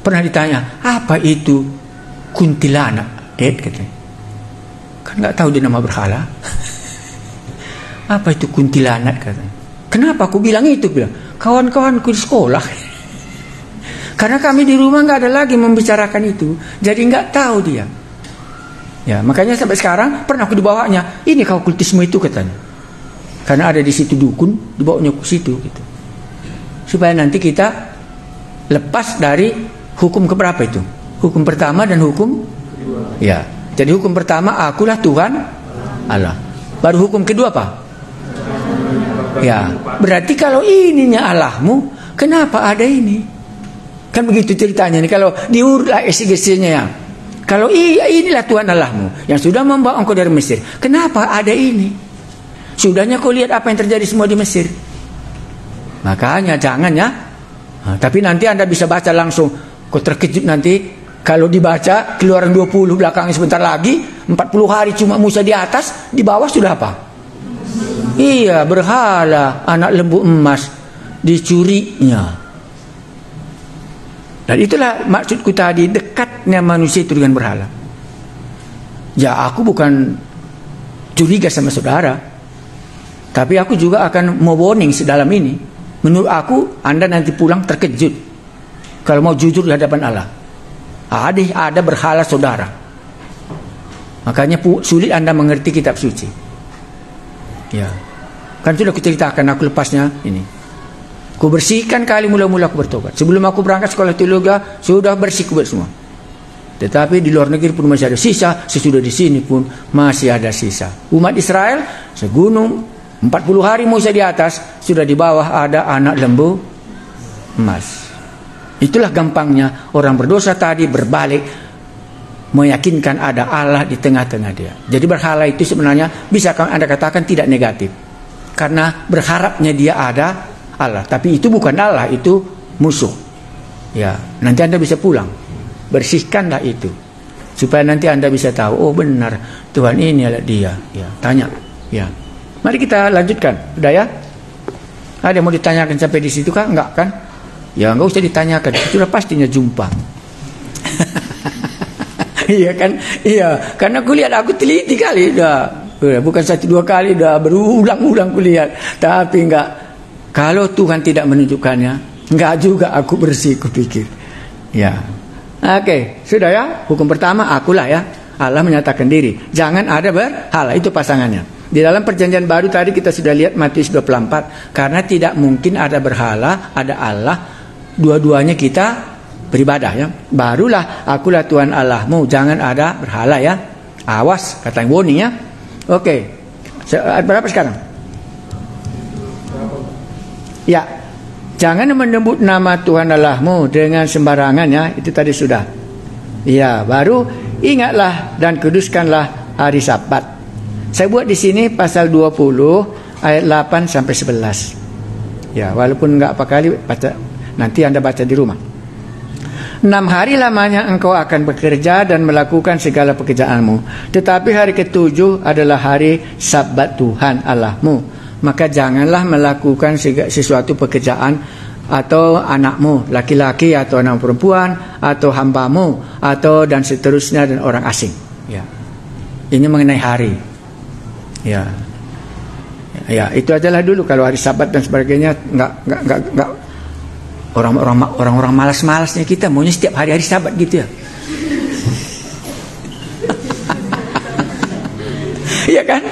Pernah ditanya, apa itu kuntilanak? Katanya. Kan nggak tahu dia nama berhala. Apa itu kuntilanak katanya? Kenapa aku bilang itu? Bilang kawan-kawanku di sekolah. Karena kami di rumah nggak ada lagi membicarakan itu, jadi nggak tahu dia. Ya, makanya sampai sekarang pernah aku dibawanya. Ini kau kultisme itu katanya. Karena ada di situ dukun, dibawanya ke situ gitu. Supaya nanti kita lepas dari hukum keberapa itu? Hukum pertama dan hukum kedua. Ya. Jadi hukum pertama, akulah Tuhan Allah. Baru hukum kedua apa? Ya, berarti kalau ininya Allahmu, kenapa ada ini? Kan begitu ceritanya nih. Kalau diurutlah exegesinya ya. Kalau inilah Tuhan Allahmu yang sudah membawa engkau dari Mesir, kenapa ada ini? Sudahnya kau lihat apa yang terjadi semua di Mesir. Makanya jangan ya. Nah, tapi nanti Anda bisa baca langsung. Kau terkejut nanti. Kalau dibaca Keluaran 20 belakangnya sebentar lagi, 40 hari cuma Musa di atas, di bawah sudah apa? Iya, berhala anak lembu emas dicurinya. Dan itulah maksudku tadi, dekatnya manusia itu dengan berhala. Ya, aku bukan curiga sama saudara, tapi aku juga akan mau warning sedalam ini. Menurut aku, Anda nanti pulang terkejut kalau mau jujur di hadapan Allah. Ada berhala saudara. Makanya sulit Anda mengerti kitab suci. Ya, kan sudah kuceritakan, aku lepasnya ini. Ku bersihkan kali mula-mula aku bertobat. Sebelum aku berangkat sekolah teologi sudah bersih kubat semua. Tetapi di luar negeri pun masih ada sisa. Sesudah di sini pun masih ada sisa. Umat Israel segunung 40 hari Musa di atas, sudah di bawah ada anak lembu emas. Itulah gampangnya orang berdosa tadi berbalik meyakinkan ada Allah di tengah-tengah dia. Jadi berhala itu sebenarnya bisa Anda katakan tidak negatif, karena berharapnya dia ada Allah, tapi itu bukan Allah, itu musuh. Ya, nanti Anda bisa pulang, bersihkanlah itu, supaya nanti Anda bisa tahu, oh benar Tuhan ini adalah dia. Ya, tanya. Ya, mari kita lanjutkan. Sudah ya? Ada yang mau ditanyakan sampai di situ kah? Enggak kan? Ya, enggak usah ditanyakan, sudah pastinya jumpa. Iya kan? Iya, karena kulihat aku teliti kali dah. Bukan 1-2 kali, dah berulang-ulang kulihat. Tapi enggak, kalau Tuhan tidak menunjukkannya, enggak juga aku bersih, kupikir. Ya. Oke, sudah ya? Hukum pertama akulah ya. Allah menyatakan diri. Jangan ada berhala, itu pasangannya. Di dalam perjanjian baru tadi kita sudah lihat Matius 24, karena tidak mungkin ada berhala, ada Allah, dua-duanya kita beribadah ya. Barulah akulah Tuhan Allahmu, jangan ada berhala ya. Awas, kata yang warning ya. Oke. Berapa sekarang? Ya. Jangan menyebut nama Tuhan Allahmu dengan sembarangan ya. Itu tadi sudah. Ya, baru ingatlah dan kuduskanlah hari Sabat. Saya buat di sini pasal 20 ayat 8 sampai 11. Ya, walaupun enggak apa kali baca, nanti Anda baca di rumah. 6 hari lamanya engkau akan bekerja dan melakukan segala pekerjaanmu. Tetapi hari ke-7 adalah hari Sabat Tuhan Allahmu. Maka janganlah melakukan sesuatu pekerjaan atau anakmu, laki-laki atau anak perempuan, atau hambamu, atau dan seterusnya, dan orang asing. Ya. Ini mengenai hari. Ya. Ya, itu adalah dulu. Kalau hari Sabat dan sebagainya enggak. Orang-orang malas-malasnya kita maunya setiap hari Sabat gitu ya. Iya kan?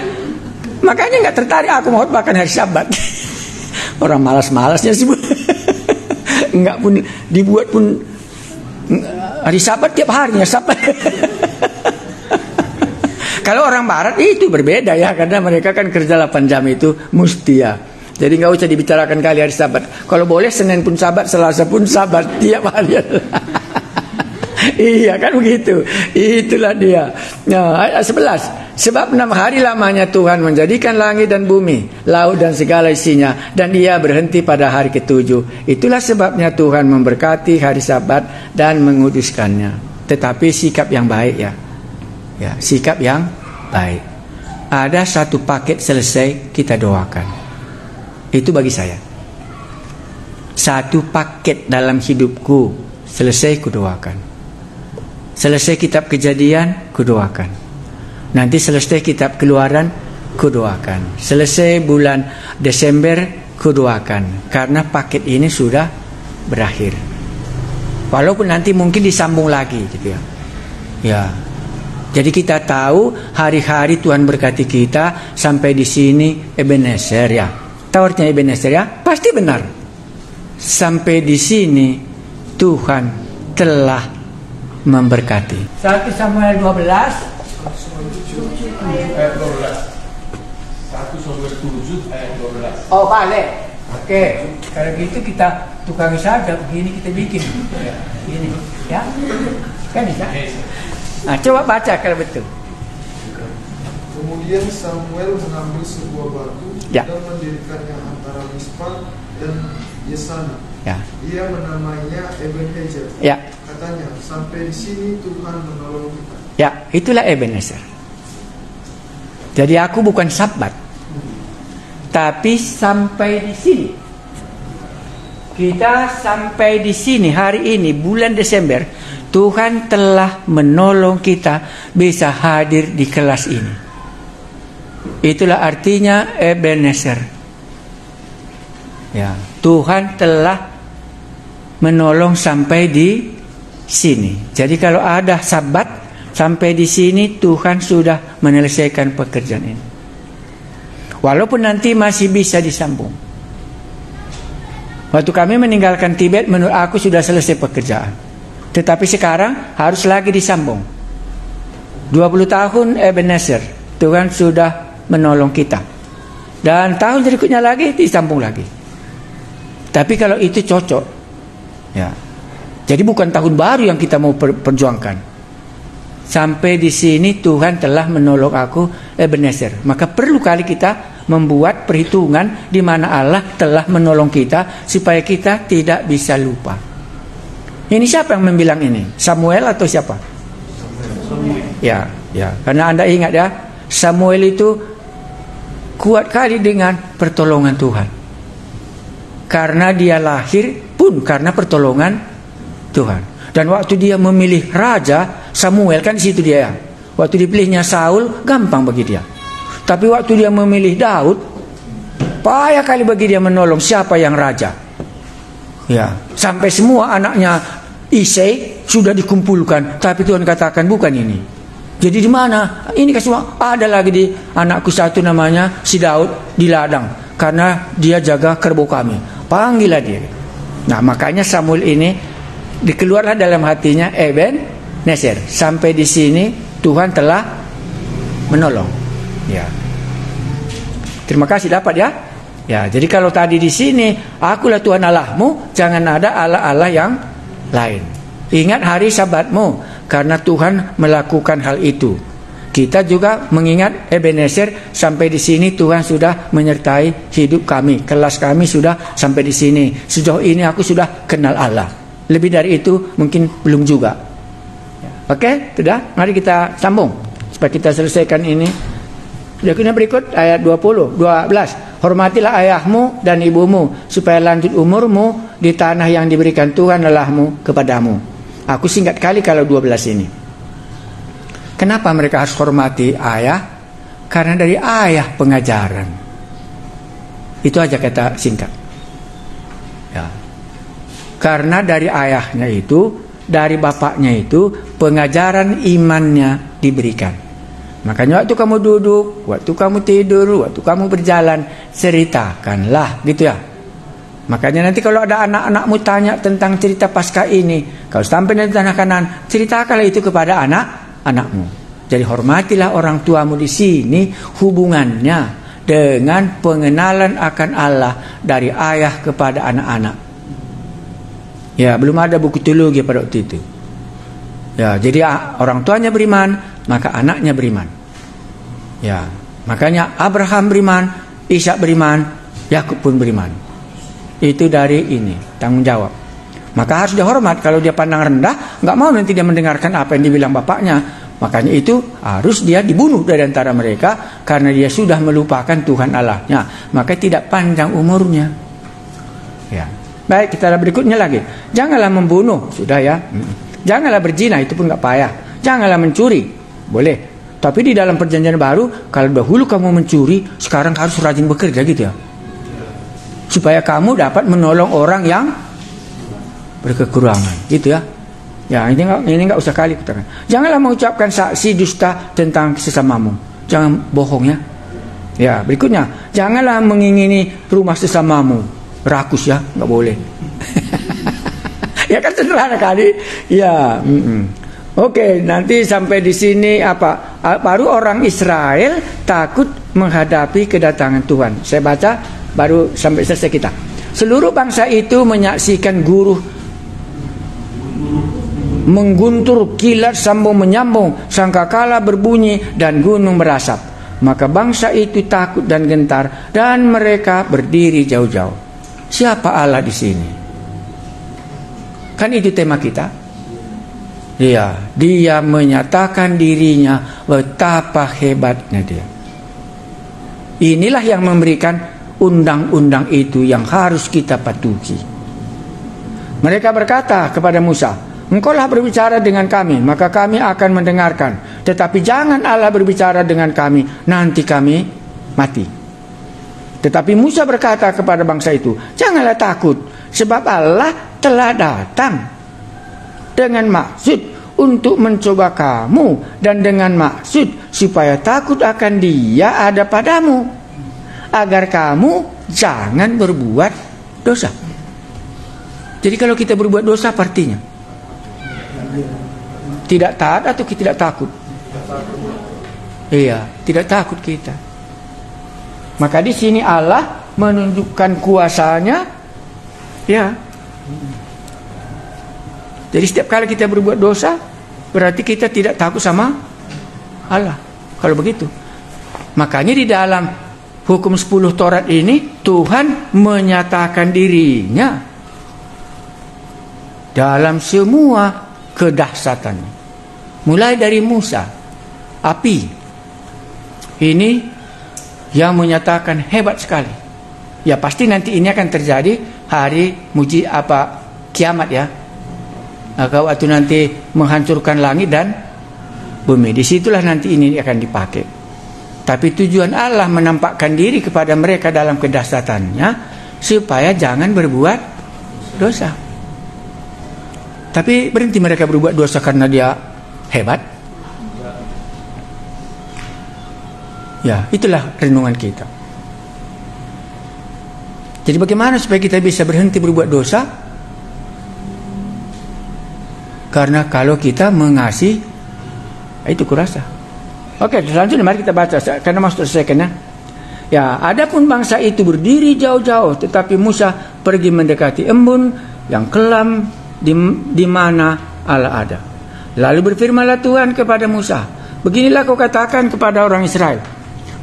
Makanya nggak tertarik aku mau makan hari Sabat. Orang malas-malasnya sih. Nggak pun dibuat pun hari Sabat tiap harinya Sabat. Kalau orang Barat itu berbeda ya, karena mereka kan kerja 8 jam itu mesti ya. Jadi nggak usah dibicarakan kali hari Sabat. Kalau boleh Senin pun Sabat, Selasa pun Sabat, tiap hari. Iya kan begitu. Itulah dia. Nah, ayat 11. Sebab 6 hari lamanya Tuhan menjadikan langit dan bumi, laut dan segala isinya, dan Ia berhenti pada hari ke-7. Itulah sebabnya Tuhan memberkati hari Sabat dan menguduskannya. Tetapi sikap yang baik ya. Ya, sikap yang baik. Ada satu paket selesai, kita doakan. Itu bagi saya. Satu paket dalam hidupku selesai, kudoakan. Selesai kitab Kejadian, kudoakan. Nanti selesai kitab Keluaran, kudoakan. Selesai bulan Desember, kudoakan. Karena paket ini sudah berakhir. Walaupun nanti mungkin disambung lagi gitu ya. Ya. Jadi kita tahu hari-hari Tuhan berkati kita sampai di sini Ebenezer ya. Tahu artinya Ebenezer ya? Pasti benar. Sampai di sini Tuhan telah memberkati. 1 Samuel 12 ayat 12. 1 Samuel 7 ayat 12. Oh balik. Oke. Kalau gitu kita tukang saja begini kita bikin. Ini ya. Kan bisa? Nah, coba baca kalau betul. Kemudian Samuel mengambil sebuah batu ya, dan mendirikannya antara Mispa dan Yesana. Ya. Ia menamainya Ebenezer. Ya. Katanya, sampai di sini Tuhan menolong kita. Ya, itulah Ebenezer. Jadi aku bukan Sabat, tapi sampai di sini. Kita sampai di sini hari ini bulan Desember. Tuhan telah menolong kita bisa hadir di kelas ini. Itulah artinya Ebenezer. Ya, Tuhan telah menolong sampai di sini. Jadi kalau ada Sabat sampai di sini Tuhan sudah menyelesaikan pekerjaan ini. Walaupun nanti masih bisa disambung. Waktu kami meninggalkan Tibet, menurut aku sudah selesai pekerjaan. Tetapi sekarang harus lagi disambung. 20 tahun Ebenezer, Tuhan sudah menolong kita. Dan tahun berikutnya lagi disambung lagi. Tapi kalau itu cocok, ya. Jadi bukan tahun baru yang kita mau perjuangkan. sampai di sini Tuhan telah menolong aku, Ebenezer. Maka perlu kali kita membuat perhitungan di mana Allah telah menolong kita supaya kita tidak bisa lupa. Ini siapa yang membilang ini? Samuel atau siapa? Ya, karena Anda ingat ya, Samuel itu kuat kali dengan pertolongan Tuhan. Karena dia lahir pun karena pertolongan Tuhan. Dan waktu dia memilih raja, Samuel kan di situ dia. Waktu dipilihnya Saul, gampang bagi dia. Tapi waktu dia memilih Daud, payah kali bagi dia menolong siapa yang raja. Ya, sampai semua anaknya Isai sudah dikumpulkan, tapi Tuhan katakan bukan ini. Jadi di mana? Ini semua ada lagi di anakku satu namanya si Daud di ladang, karena dia jaga kerbau kami. Panggillah dia. Nah, makanya Samuel ini dikeluarlah dalam hatinya Ebenezer. Sampai di sini Tuhan telah menolong. Ya. Terima kasih dapat ya. Ya, jadi kalau tadi di sini akulah Tuhan Allahmu, jangan ada Allah-Allah yang lain. Ingat hari Sabatmu, karena Tuhan melakukan hal itu. Kita juga mengingat Ebenezer, sampai di sini Tuhan sudah menyertai hidup kami. Kelas kami sudah sampai di sini. Sejauh ini aku sudah kenal Allah. Lebih dari itu mungkin belum juga. Oke, sudah. Mari kita sambung supaya kita selesaikan ini. Yang berikut ayat 12. Hormatilah ayahmu dan ibumu supaya lanjut umurmu di tanah yang diberikan Tuhan Allahmu kepadamu. Aku singkat kali kalau 12 ini. Kenapa mereka harus hormati ayah? Karena dari ayah pengajaran. Itu aja kata singkat. Ya. Karena dari ayahnya itu, dari bapaknya itu, pengajaran imannya diberikan. Makanya waktu kamu duduk, waktu kamu tidur, waktu kamu berjalan, ceritakanlah, gitu ya. Makanya nanti kalau ada anak-anakmu tanya tentang cerita Paskah ini, kalau sampai nanti tanah Kanaan, ceritakanlah itu kepada anak-anakmu. Jadi hormatilah orang tuamu di sini, hubungannya dengan pengenalan akan Allah dari ayah kepada anak-anak. Ya, belum ada buku teologi pada waktu itu. Ya, jadi orang tuanya beriman, maka anaknya beriman. Ya, makanya Abraham beriman, Ishak beriman, Yakub pun beriman. Itu dari ini tanggung jawab. Maka harus dihormat. Kalau dia pandang rendah, nggak mau nanti dia mendengarkan apa yang dibilang bapaknya. Makanya itu harus dia dibunuh dari antara mereka karena dia sudah melupakan Tuhan Allahnya. Maka tidak panjang umurnya. Ya, baik, kita berikutnya lagi. Janganlah membunuh, sudah ya. Janganlah berzina, itu pun nggak payah. Janganlah mencuri, boleh. Tapi di dalam perjanjian baru, kalau dahulu kamu mencuri, sekarang harus rajin bekerja gitu ya. Supaya kamu dapat menolong orang yang berkekurangan, gitu ya. Ya, ini nggak usah kali katakan. Janganlah mengucapkan saksi dusta tentang sesamamu. Jangan bohong ya. Ya, berikutnya, janganlah mengingini rumah sesamamu. Rakus ya, nggak boleh. Ya kan sederhana kali. Ya. Oke, nanti sampai di sini apa? Baru orang Israel takut menghadapi kedatangan Tuhan. Saya baca baru sampai selesai kita. Seluruh bangsa itu menyaksikan guru mengguntur, kilat sambung menyambung, sangkakala berbunyi dan gunung merasap. Maka bangsa itu takut dan gentar dan mereka berdiri jauh-jauh. Siapa Allah di sini? Kan itu tema kita. Dia menyatakan dirinya betapa hebatnya dia. Inilah yang memberikan undang-undang itu yang harus kita patuhi. Mereka berkata kepada Musa, engkaulah berbicara dengan kami, maka kami akan mendengarkan. Tetapi jangan Allah berbicara dengan kami, nanti kami mati. Tetapi Musa berkata kepada bangsa itu, janganlah takut, sebab Allah telah datang dengan maksud untuk mencoba kamu dan dengan maksud supaya takut akan Dia ada padamu, agar kamu jangan berbuat dosa. Jadi kalau kita berbuat dosa artinya tidak taat atau kita tidak takut? Iya, tidak takut kita. Maka di sini Allah menunjukkan kuasanya, ya. Jadi setiap kali kita berbuat dosa, berarti kita tidak takut sama Allah. Kalau begitu, makanya di dalam hukum 10 Taurat ini Tuhan menyatakan dirinya dalam semua kedahsyatannya. Mulai dari Musa, api ini yang menyatakan hebat sekali. Ya pasti nanti ini akan terjadi hari kiamat ya. Waktu nanti menghancurkan langit dan bumi. Disitulah nanti ini akan dipakai. Tapi tujuan Allah menampakkan diri kepada mereka dalam kedahsyatannya supaya jangan berbuat dosa. Tapi berhenti mereka berbuat dosa karena dia hebat. Ya, itulah renungan kita. Jadi bagaimana supaya kita bisa berhenti berbuat dosa? Karena kalau kita mengasihi, itu kurasa. Oke, selanjutnya mari kita baca karena maksud selesaikan ya. Ya, adapun bangsa itu berdiri jauh-jauh, tetapi Musa pergi mendekati embun yang kelam di mana Allah ada. Lalu berfirmanlah Tuhan kepada Musa, beginilah kau katakan kepada orang Israel,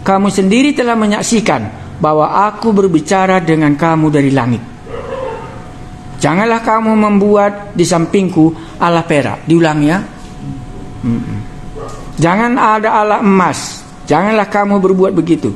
kamu sendiri telah menyaksikan bahwa aku berbicara dengan kamu dari langit. Janganlah kamu membuat di sampingku Allah perak. Diulang ya. Jangan ada Allah emas. Janganlah kamu berbuat begitu.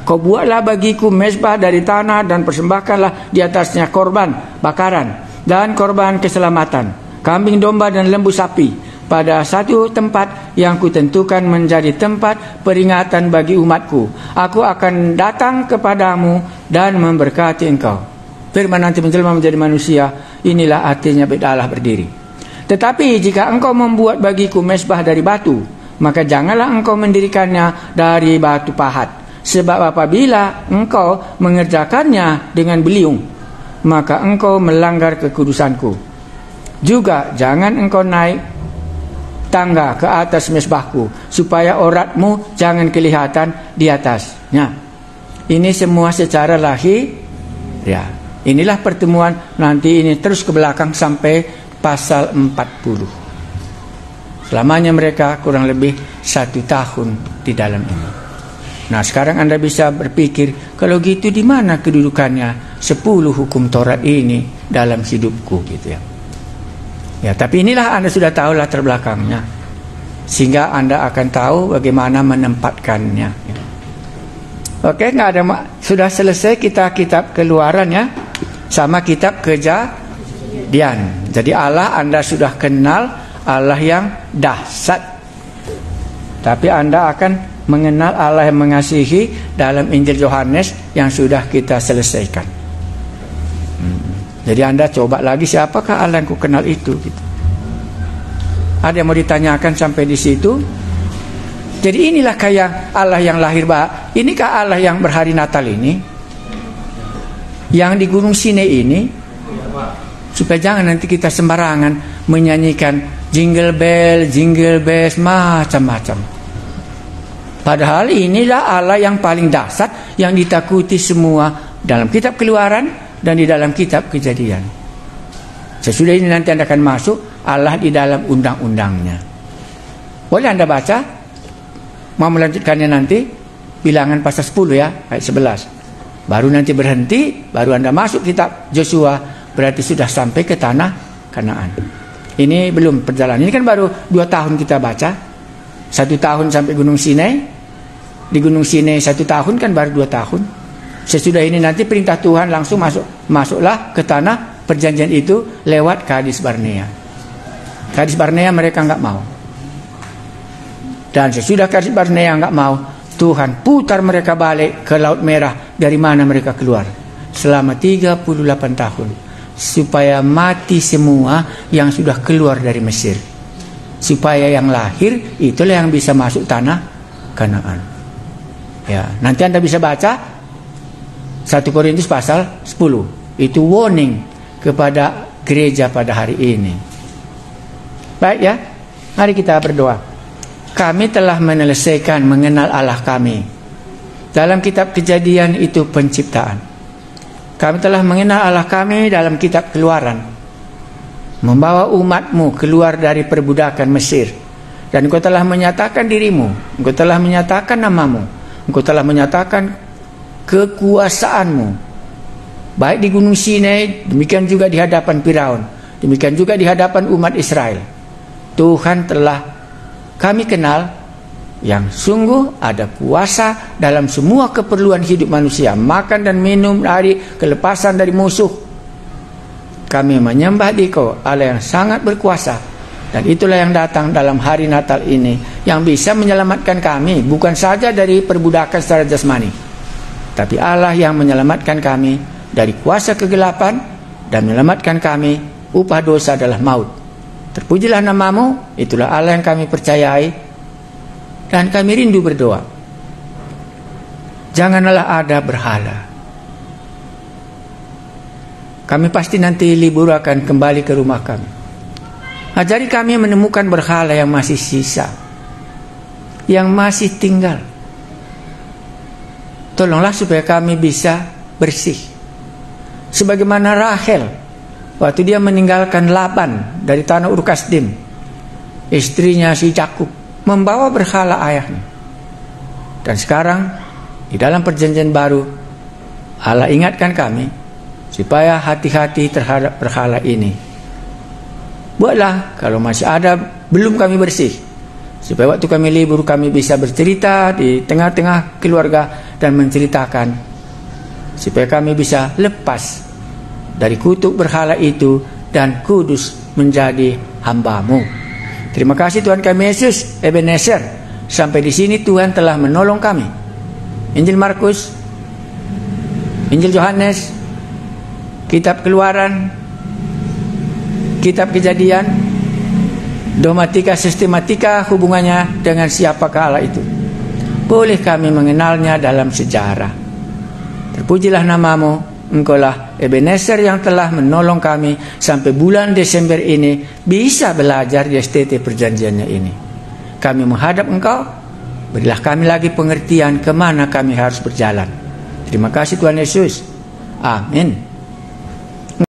Kau buatlah bagiku mezbah dari tanah dan persembahkanlah di atasnya korban bakaran dan korban keselamatan, kambing domba dan lembu sapi pada satu tempat yang kutentukan menjadi tempat peringatan bagi umatku. Aku akan datang kepadamu dan memberkati engkau. Firman nanti menjelma menjadi manusia, inilah artinya bait Allah berdiri. Tetapi jika engkau membuat bagiku mezbah dari batu, maka janganlah engkau mendirikannya dari batu pahat. Sebab apabila engkau mengerjakannya dengan beliung, maka engkau melanggar kekudusanku. Juga jangan engkau naik tangga ke atas mezbahku, supaya auratmu jangan kelihatan di atasnya. Ini semua secara lahir ya. Inilah pertemuan nanti ini terus ke belakang sampai pasal 40. Selamanya mereka kurang lebih 1 tahun di dalam ini. Nah sekarang Anda bisa berpikir, kalau gitu di mana kedudukannya 10 hukum Taurat ini dalam hidupku gitu ya. Ya, tapi inilah Anda sudah tahu latar belakangnya, sehingga Anda akan tahu bagaimana menempatkannya. Oke, nggak ada, sudah selesai kita kitab Keluaran ya, sama kitab Kejadian. Jadi Allah Anda sudah kenal, Allah yang dahsyat. Tapi Anda akan mengenal Allah yang mengasihi dalam Injil Yohanes yang sudah kita selesaikan. Jadi Anda coba lagi, siapakah Allah yang ku kenal itu gitu. Ada yang mau ditanyakan sampai di situ? Jadi inilah kayak Allah yang lahir inikah Allah yang berhari Natal ini, yang di Gunung Sinai ini? Supaya jangan nanti kita sembarangan menyanyikan jingle bells macam-macam. Padahal inilah Allah yang paling dahsyat, yang ditakuti semua dalam kitab Keluaran dan di dalam kitab Kejadian. Sesudah ini nanti Anda akan masuk Allah di dalam undang-undangnya. Boleh Anda baca? Mau melanjutkannya nanti Bilangan pasal 10 ya, ayat 11. Baru nanti berhenti, baru Anda masuk kitab Joshua, berarti sudah sampai ke tanah Kanaan. Ini belum perjalanan. Ini kan baru 2 tahun kita baca. 1 tahun sampai Gunung Sinai. Di Gunung Sinai 1 tahun kan baru 2 tahun. Sesudah ini nanti perintah Tuhan langsung masuklah ke tanah perjanjian itu lewat Kades Barnea. Kades Barnea mereka enggak mau. Dan sesudah Kades Barnea enggak mau, Tuhan putar mereka balik ke Laut Merah dari mana mereka keluar selama 38 tahun, supaya mati semua yang sudah keluar dari Mesir, supaya yang lahir itulah yang bisa masuk tanah Kanaan. Ya, nanti Anda bisa baca 1 Korintus pasal 10. Itu warning kepada gereja pada hari ini. Baik ya, mari kita berdoa. Kami telah menyelesaikan mengenal Allah kami. Dalam kitab Kejadian itu penciptaan. Kami telah mengenal Allah kami dalam kitab Keluaran. membawa umatmu keluar dari perbudakan Mesir. Dan engkau telah menyatakan dirimu, engkau telah menyatakan namamu, engkau telah menyatakan kekuasaanmu, baik di Gunung Sinai, demikian juga di hadapan Firaun, demikian juga di hadapan umat Israel. Tuhan telah kami kenal yang sungguh ada kuasa dalam semua keperluan hidup manusia, makan dan minum, dari kelepasan dari musuh. Kami menyembah Dikau, Allah yang sangat berkuasa, dan itulah yang datang dalam hari Natal ini, yang bisa menyelamatkan kami bukan saja dari perbudakan secara jasmani, tapi Allah yang menyelamatkan kami dari kuasa kegelapan dan menyelamatkan kami. Upah dosa adalah maut. Terpujilah namamu, itulah Allah yang kami percayai, dan kami rindu berdoa. Janganlah ada berhala. Kami pasti nanti libur akan kembali ke rumah kami. Ajari kami menemukan berhala yang masih sisa, yang masih tinggal. Tolonglah supaya kami bisa bersih. Sebagaimana Rahel, waktu dia meninggalkan Laban dari tanah Ur Kasdim, istrinya si Yakub, membawa berhala ayahnya. Dan sekarang di dalam perjanjian baru, Allah ingatkan kami supaya hati-hati terhadap berhala ini. Buatlah kalau masih ada belum kami bersih, supaya waktu kami libur kami bisa bercerita di tengah-tengah keluarga dan menceritakan, supaya kami bisa lepas dari kutuk berhala itu dan kudus menjadi hamba-Mu. Terima kasih Tuhan kami Yesus Ebenezer. Sampai di sini Tuhan telah menolong kami. Injil Markus, Injil Yohanes, Kitab Keluaran, Kitab Kejadian, dogmatika, sistematika hubungannya dengan siapakah Allah itu. Boleh kami mengenalnya dalam sejarah. Terpujilah namamu, Engkaulah Ebenezer yang telah menolong kami sampai bulan Desember ini bisa belajar di STT perjanjiannya ini. Kami menghadap Engkau, berilah kami lagi pengertian kemana kami harus berjalan. Terima kasih Tuhan Yesus. Amin.